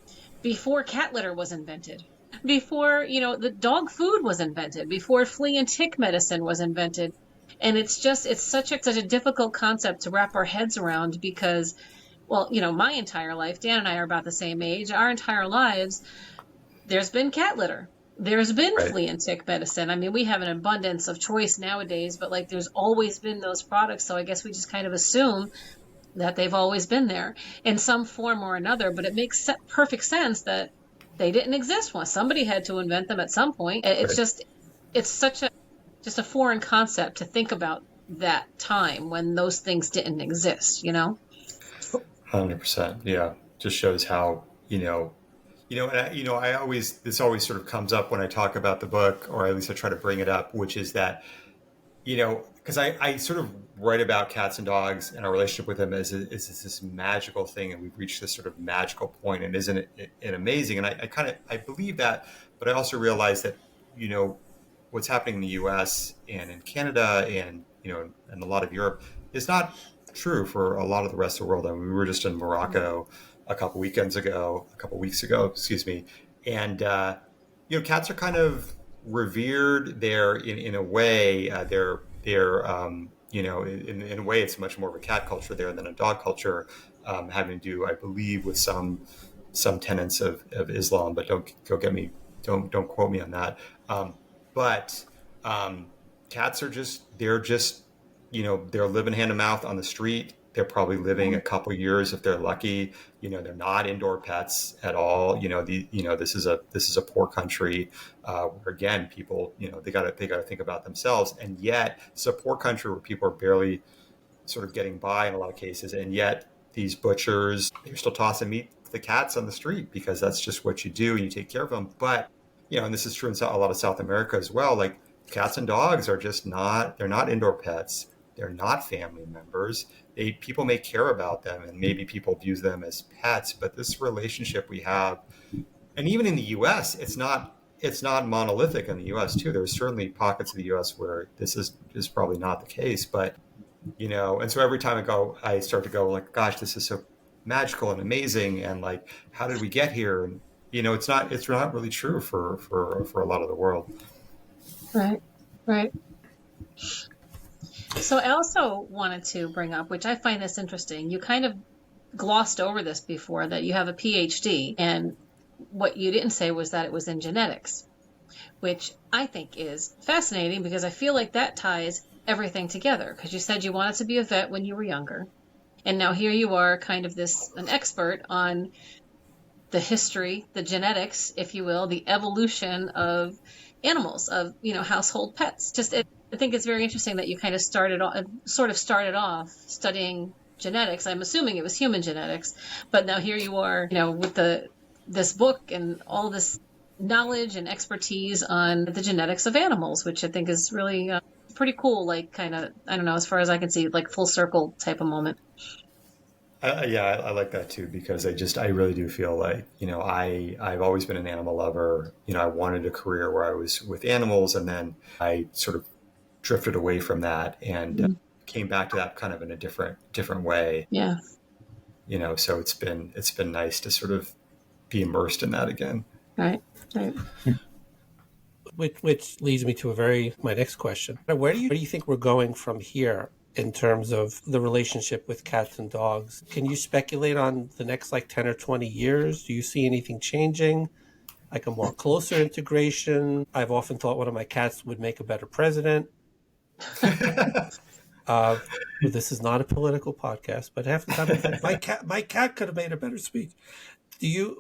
before cat litter was invented, before, the dog food was invented, before flea and tick medicine was invented. And it's such a difficult concept to wrap our heads around because, well, my entire life, Dan and I are about the same age, our entire lives, there's been cat litter. There's been flea and tick medicine. I mean, we have an abundance of choice nowadays, but like there's always been those products. So I guess we just kind of assume that they've always been there in some form or another. But it makes perfect sense that they didn't exist once. Somebody had to invent them at some point. It's it's such a foreign concept to think about that time when those things didn't exist, 100%. Yeah. Just shows how, this always sort of comes up when I talk about the book, or at least I try to bring it up, which is that, because I sort of write about cats and dogs and our relationship with them as this magical thing, and we've reached this sort of magical point, and isn't it amazing? And I believe that, but I also realize that, what's happening in the U.S. and in Canada and, and a lot of Europe is not true for a lot of the rest of the world. I mean, we were just in Morocco a couple weeks ago, and cats are kind of revered there in a way. They're in a way it's much more of a cat culture there than a dog culture, having to do, I believe, with some tenets of Islam, but don't quote me on that. But cats are they're living hand to mouth on the street. They're probably living a couple years if they're lucky. They're not indoor pets at all. This is a poor country where, again, people, they got to think about themselves. And yet it's a poor country where people are barely sort of getting by in a lot of cases. And yet these butchers, they're still tossing meat to the cats on the street because that's just what you do, and you take care of them. But, and this is true in a lot of South America as well. Like cats and dogs are they're not indoor pets. They're not family members. People may care about them, and maybe people view them as pets, but this relationship we have, and even in the U.S., it's not monolithic in the U.S. too. There's certainly pockets of the U.S. where this is probably not the case, but and so every time I start to go like, gosh, this is so magical and amazing, and like, how did we get here? And it's not really true for a lot of the world. Right. So I also wanted to bring up, which I find this interesting, you kind of glossed over this before, that you have a PhD, and what you didn't say was that it was in genetics. which I think is fascinating because I feel like that ties everything together. Because you said you wanted to be a vet when you were younger, and now here you are, kind of an expert on the history, the genetics, if you will, the evolution of animals, of household pets. I think it's very interesting that you kind of started off studying genetics. I'm assuming it was human genetics, but now here you are, with this book and all this knowledge and expertise on the genetics of animals, which I think is really pretty cool. Like, kind of, I don't know, as far as I can see, like full circle type of moment. I like that too, because I really do feel like, I've always been an animal lover. I wanted a career where I was with animals, and then I sort of drifted away from that and came back to that kind of in a different way. Yeah. So it's been nice to sort of be immersed in that again. Right. Which leads me to my next question. Where do you think we're going from here in terms of the relationship with cats and dogs? Can you speculate on the next 10 or 20 years? Do you see anything changing? Like a more closer integration? I've often thought one of my cats would make a better president. This is not a political podcast, but half the time my cat could have made a better speech.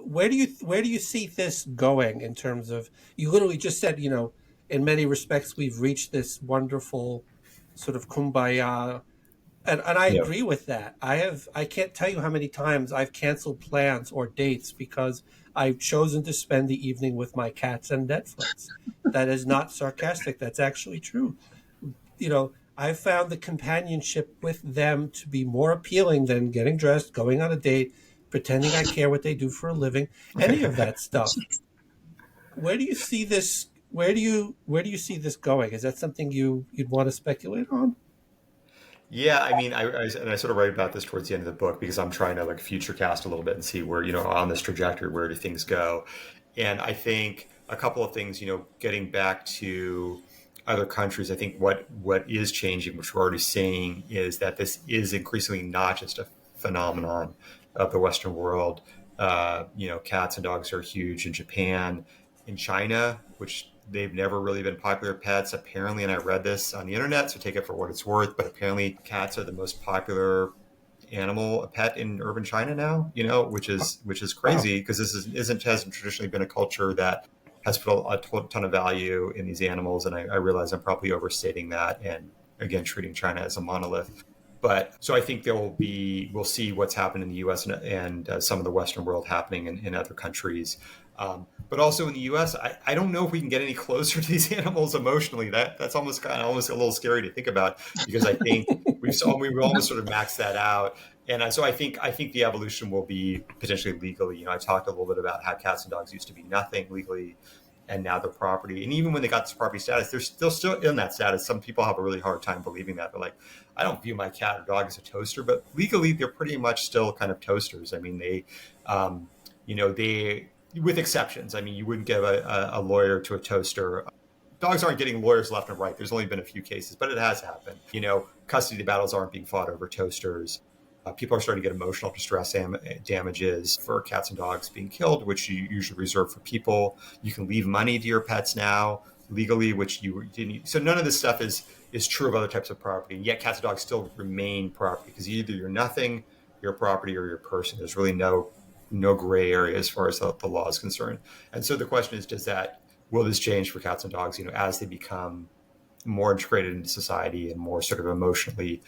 Where do you see this going in terms of, you literally just said, in many respects we've reached this wonderful sort of kumbaya, and I agree with that. I can't tell you how many times I've canceled plans or dates because I've chosen to spend the evening with my cats and Netflix. That is not sarcastic. That's actually true. I've found the companionship with them to be more appealing than getting dressed, going on a date, pretending I care what they do for a living, any of that stuff. Where do you see this? Where do you see this going? Is that something you'd want to speculate on? Yeah, I mean, I sort of write about this towards the end of the book because I'm trying to future cast a little bit and see where, on this trajectory, where do things go? And I think a couple of things, getting back to other countries, I think what is changing, which we're already seeing, is that this is increasingly not just a phenomenon of the Western world. Cats and dogs are huge in Japan, in China, which they've never really been popular pets, apparently, and I read this on the internet, so take it for what it's worth, but apparently cats are the most popular a pet in urban China now, which is crazy, because this hasn't traditionally been a culture that has put a ton of value in these animals, and I realize I'm probably overstating that, and again, treating China as a monolith. But so I think we'll see what's happened in the U.S. and some of the Western world happening in other countries. But also in the U.S., I don't know if we can get any closer to these animals emotionally. That's almost a little scary to think about, because I think we've almost sort of maxed that out. And so I think the evolution will be potentially legally. I talked a little bit about how cats and dogs used to be nothing legally, and now they're property. And even when they got this property status, they're still in that status. Some people have a really hard time believing that. They're like, I don't view my cat or dog as a toaster, but legally they're pretty much still kind of toasters. I mean, they, with exceptions. I mean, you wouldn't give a lawyer to a toaster. Dogs aren't getting lawyers left and right. There's only been a few cases, but it has happened. Custody battles aren't being fought over toasters. People are starting to get emotional distress damages for cats and dogs being killed, which you usually reserve for people. You can leave money to your pets now legally, which you didn't. So none of this stuff is true of other types of property. And yet cats and dogs still remain property, because either you're nothing, you're property, or you're a person. There's really no gray area as far as the law is concerned. And so the question is, will this change for cats and dogs, as they become more integrated into society and more sort of emotionally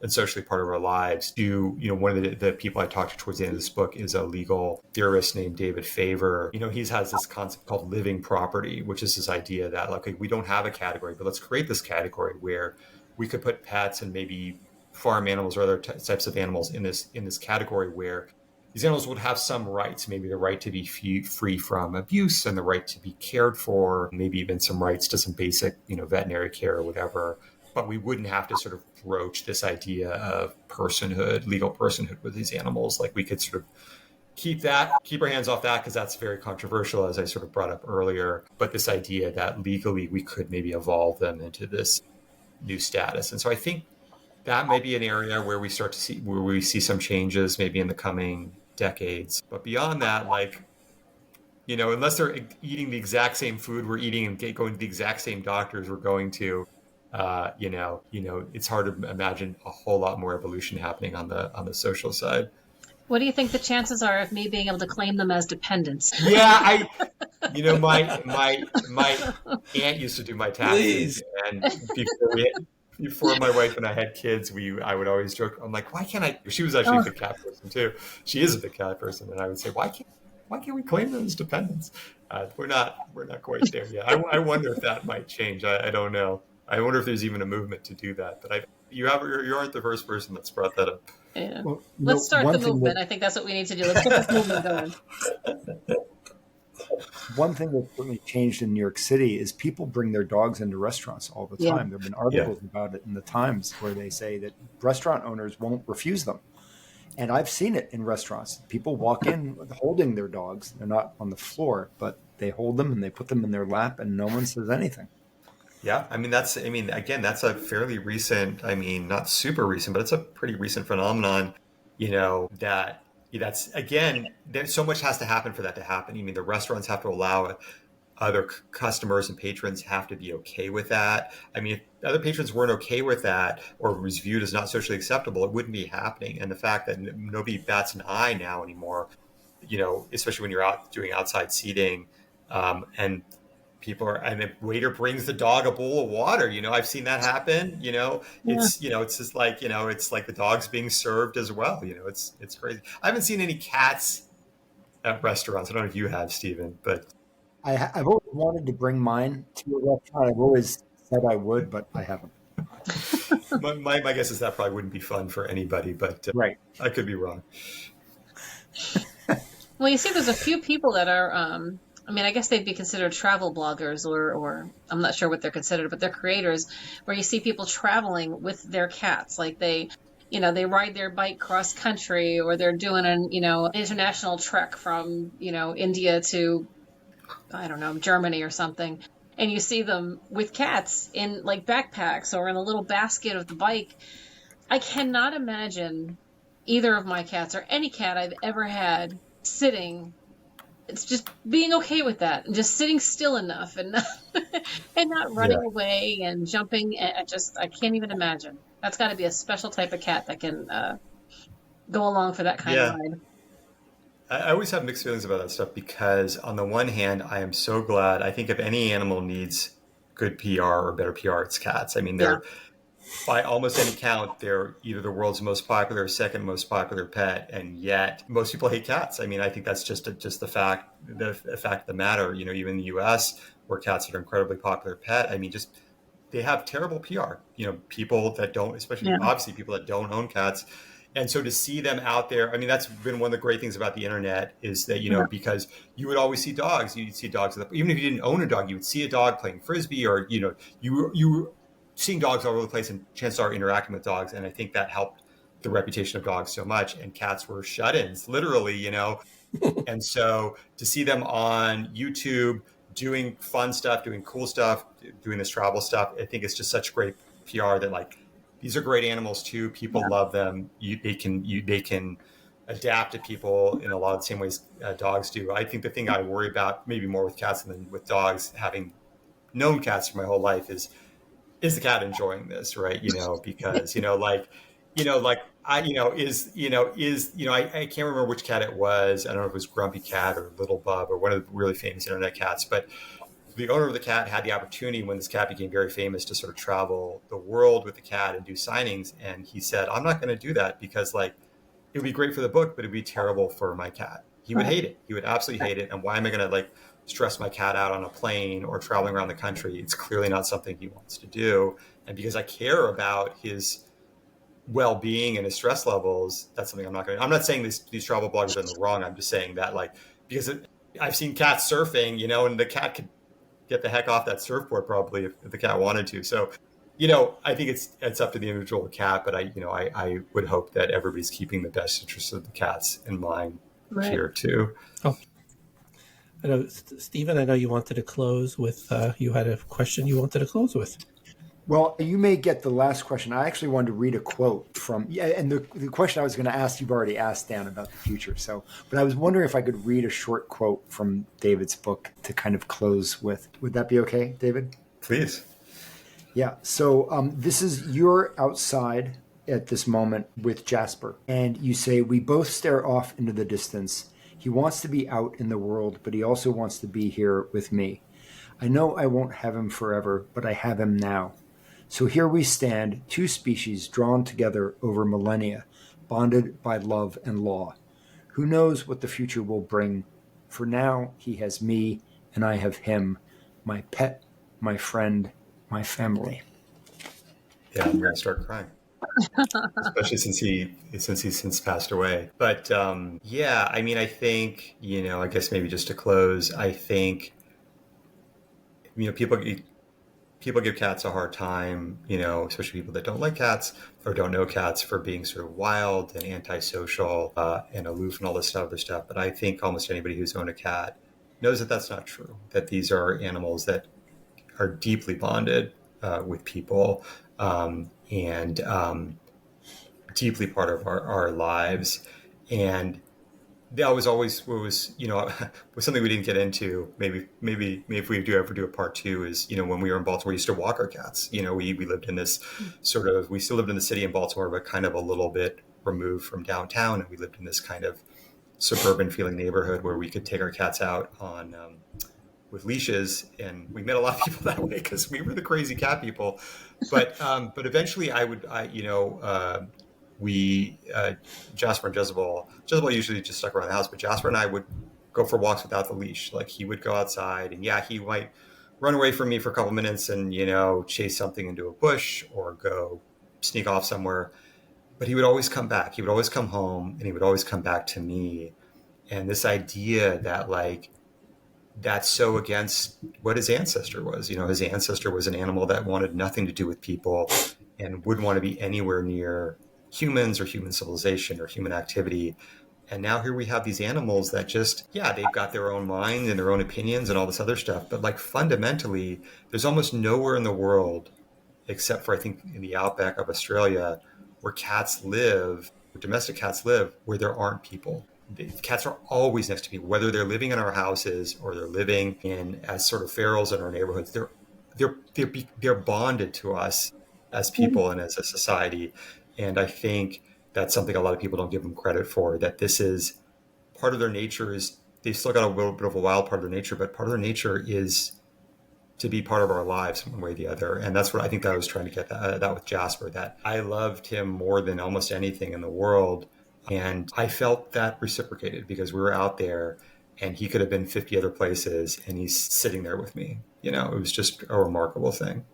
and socially part of our lives? One of the people I talked to towards the end of this book is a legal theorist named David Favor. He has this concept called living property, which is this idea that we don't have a category, but let's create this category where we could put pets and maybe farm animals or other types of animals in this category, where these animals would have some rights, maybe the right to be free from abuse and the right to be cared for, maybe even some rights to some basic, veterinary care or whatever. But we wouldn't have to sort of broach this idea of legal personhood with these animals. We could sort of keep our hands off that, because that's very controversial, as I sort of brought up earlier. But this idea that legally we could maybe evolve them into this new status. And so I think that may be an area where we see some changes maybe in the coming decades. But beyond that, unless they're eating the exact same food we're eating and going to the exact same doctors we're going to, it's hard to imagine a whole lot more evolution happening on the social side. What do you think the chances are of me being able to claim them as dependents? Yeah, my aunt used to do my taxes, and before my wife and I had kids, I would always joke. I'm like, why can't I? She was actually a big cat person too. She is a big cat person, and I would say, why can't we claim them as dependents? We're not quite there yet. I wonder if that might change. I don't know. I wonder if there's even a movement to do that. But you aren't the first person that's brought that up. Yeah. Well, let's start the movement. I think that's what we need to do. Let's get this movement going. One thing that's certainly changed in New York City is people bring their dogs into restaurants all the time. There have been articles about it in the Times where they say that restaurant owners won't refuse them. And I've seen it in restaurants. People walk in holding their dogs. They're not on the floor, but they hold them and they put them in their lap and no one says anything. Yeah, again, that's a fairly recent, not super recent, but it's a pretty recent phenomenon, that's, again, there's so much has to happen for that to happen. The restaurants have to allow it. Other customers and patrons have to be okay with that. If other patrons weren't okay with that or was viewed as not socially acceptable, it wouldn't be happening. And the fact that nobody bats an eye now anymore, especially when you're out doing outside seating, and the waiter brings the dog a bowl of water. I've seen that happen. It's just like, it's like the dog's being served as well. It's crazy. I haven't seen any cats at restaurants. I don't know if you have, Stephen, but I've always wanted to bring mine to a restaurant. I've always said I would, but I haven't. my guess is that probably wouldn't be fun for anybody, but right. I could be wrong. Well, you see, there's a few people that are, I guess they'd be considered travel bloggers or I'm not sure what they're considered, but they're creators where you see people traveling with their cats. Like they ride their bike cross country or they're doing an, international trek from, India to, I don't know, Germany or something. And you see them with cats in like backpacks or in a little basket of the bike. I cannot imagine either of my cats or any cat I've ever had sitting. It's just being okay with that and just sitting still enough and not running away and jumping. I can't even imagine. That's got to be a special type of cat that can go along for that kind of ride. I always have mixed feelings about that stuff because on the one hand, I am so glad. I think if any animal needs good PR or better PR, it's cats. They're by almost any count, they're either the world's most popular or second most popular pet, and yet most people hate cats. I think that's just the fact of the matter. Even in the U.S., where cats are an incredibly popular pet, they have terrible PR. People that don't, especially obviously people that don't own cats. And so to see them out there, that's been one of the great things about the internet is that, because you would always see dogs, you'd see dogs, even if you didn't own a dog, you would see a dog playing Frisbee or, you were seeing dogs all over the place and chances are interacting with dogs. And I think that helped the reputation of dogs so much. And cats were shut-ins, literally, And so to see them on YouTube doing fun stuff, doing cool stuff, doing this travel stuff, I think it's just such great PR that these are great animals too. People love them. They can adapt to people in a lot of the same ways dogs do. I think the thing I worry about maybe more with cats than with dogs, having known cats for my whole life, is the cat enjoying this, right? Because I can't remember which cat it was. I don't know if it was Grumpy Cat or Little Bub or one of the really famous internet cats, but the owner of the cat had the opportunity when this cat became very famous to sort of travel the world with the cat and do signings. And he said, I'm not going to do that because it would be great for the book, but it'd be terrible for my cat. He would hate it. He would absolutely hate it. And why am I going to stress my cat out on a plane or traveling around the country? It's clearly not something he wants to do. And because I care about his well-being and his stress levels, that's something I'm not going to. I'm not saying these travel bloggers are in the wrong. I'm just saying that because I've seen cats surfing, and the cat could get the heck off that surfboard probably if the cat wanted to. So, I think it's up to the individual cat, but I would hope that everybody's keeping the best interests of the cats in mind here too. Oh, I know, Stephen, I know you wanted to close with, you had a question you wanted to close with. Well, you may get the last question. I actually wanted to read a quote from, yeah, and the question I was going to ask, you've already asked, Dan, about the future. So, but I was wondering if I could read a short quote from David's book to kind of close with. Would that be okay, David? Please. Yeah. So this is, you're outside at this moment with Jasper, and you say, we both stare off into the distance. He wants to be out in the world, but he also wants to be here with me. I know I won't have him forever, but I have him now. So here we stand, two species drawn together over millennia, bonded by love and law. Who knows what the future will bring? For now, he has me, and I have him, my pet, my friend, my family. Yeah, I'm going to start crying. Especially since he's since passed away. But yeah, I mean, I think, I guess maybe just to close, I think, people give cats a hard time, especially people that don't like cats or don't know cats, for being sort of wild and antisocial and aloof and all this other stuff. But I think almost anybody who's owned a cat knows that that's not true, that these are animals that are deeply bonded with people and deeply part of our lives. And that was always was something we didn't get into. Maybe if we do ever do a part two is, when we were in Baltimore, we used to walk our cats. We lived in this we still lived in the city in Baltimore, but kind of a little bit removed from downtown. And we lived in this kind of suburban feeling neighborhood where we could take our cats out on with leashes, and we met a lot of people that way because we were the crazy cat people. But eventually Jasper and Jezebel usually just stuck around the house, but Jasper and I would go for walks without the leash. Like, he would go outside, and he might run away from me for a couple minutes and, chase something into a bush or go sneak off somewhere. But he would always come back. He would always come home, and he would always come back to me. And this idea that, like, that's so against what his ancestor was. His ancestor was an animal that wanted nothing to do with people and wouldn't want to be anywhere near humans or human civilization or human activity. And now here we have these animals that just, they've got their own mind and their own opinions and all this other stuff. But, like, fundamentally, there's almost nowhere in the world, except for, I think, in the outback of Australia, where cats live, where domestic cats live, where there aren't people. The cats are always next to people, whether they're living in our houses or they're living in as sort of ferals in our neighborhoods. They're bonded to us as people and as a society. And I think that's something a lot of people don't give them credit for, that this is part of their nature. Is they've still got a little bit of a wild part of their nature, but part of their nature is to be part of our lives one way or the other. And that's what I think that I was trying to get that with Jasper, that I loved him more than almost anything in the world. And I felt that reciprocated because we were out there and he could have been 50 other places and he's sitting there with me. It was just a remarkable thing.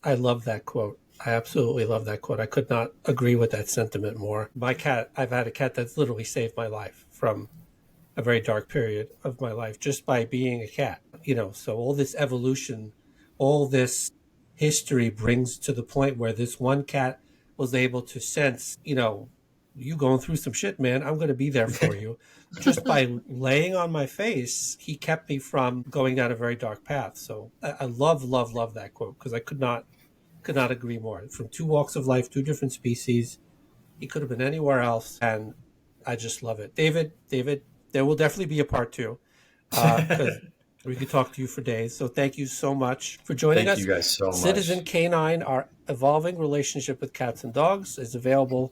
I love that quote. I absolutely love that quote. I could not agree with that sentiment more. My cat, I've had a cat that's literally saved my life from a very dark period of my life just by being a cat. So all this evolution, all this history brings to the point where this one cat was able to sense, you going through some shit, man. I'm going to be there for you. Just by laying on my face, he kept me from going down a very dark path. So I love that quote, because I could not agree more. From two walks of life, two different species. He could have been anywhere else, and I just love it. David, there will definitely be a part two, because we could talk to you for days. So thank you so much for joining us. Thank you guys so much. Citizen Canine, Our Evolving Relationship with Cats and Dogs, is available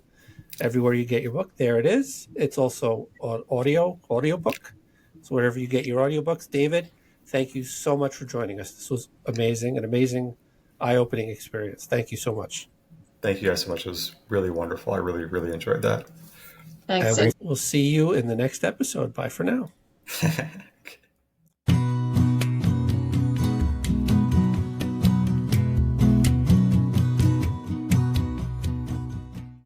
everywhere you get your book. There it is. It's also an audiobook. So wherever you get your audiobooks. David, thank you so much for joining us. This was amazing, an amazing eye-opening experience. Thank you so much. Thank you guys so much. It was really wonderful. I really, really enjoyed that. Thanks. And we'll see you in the next episode. Bye for now.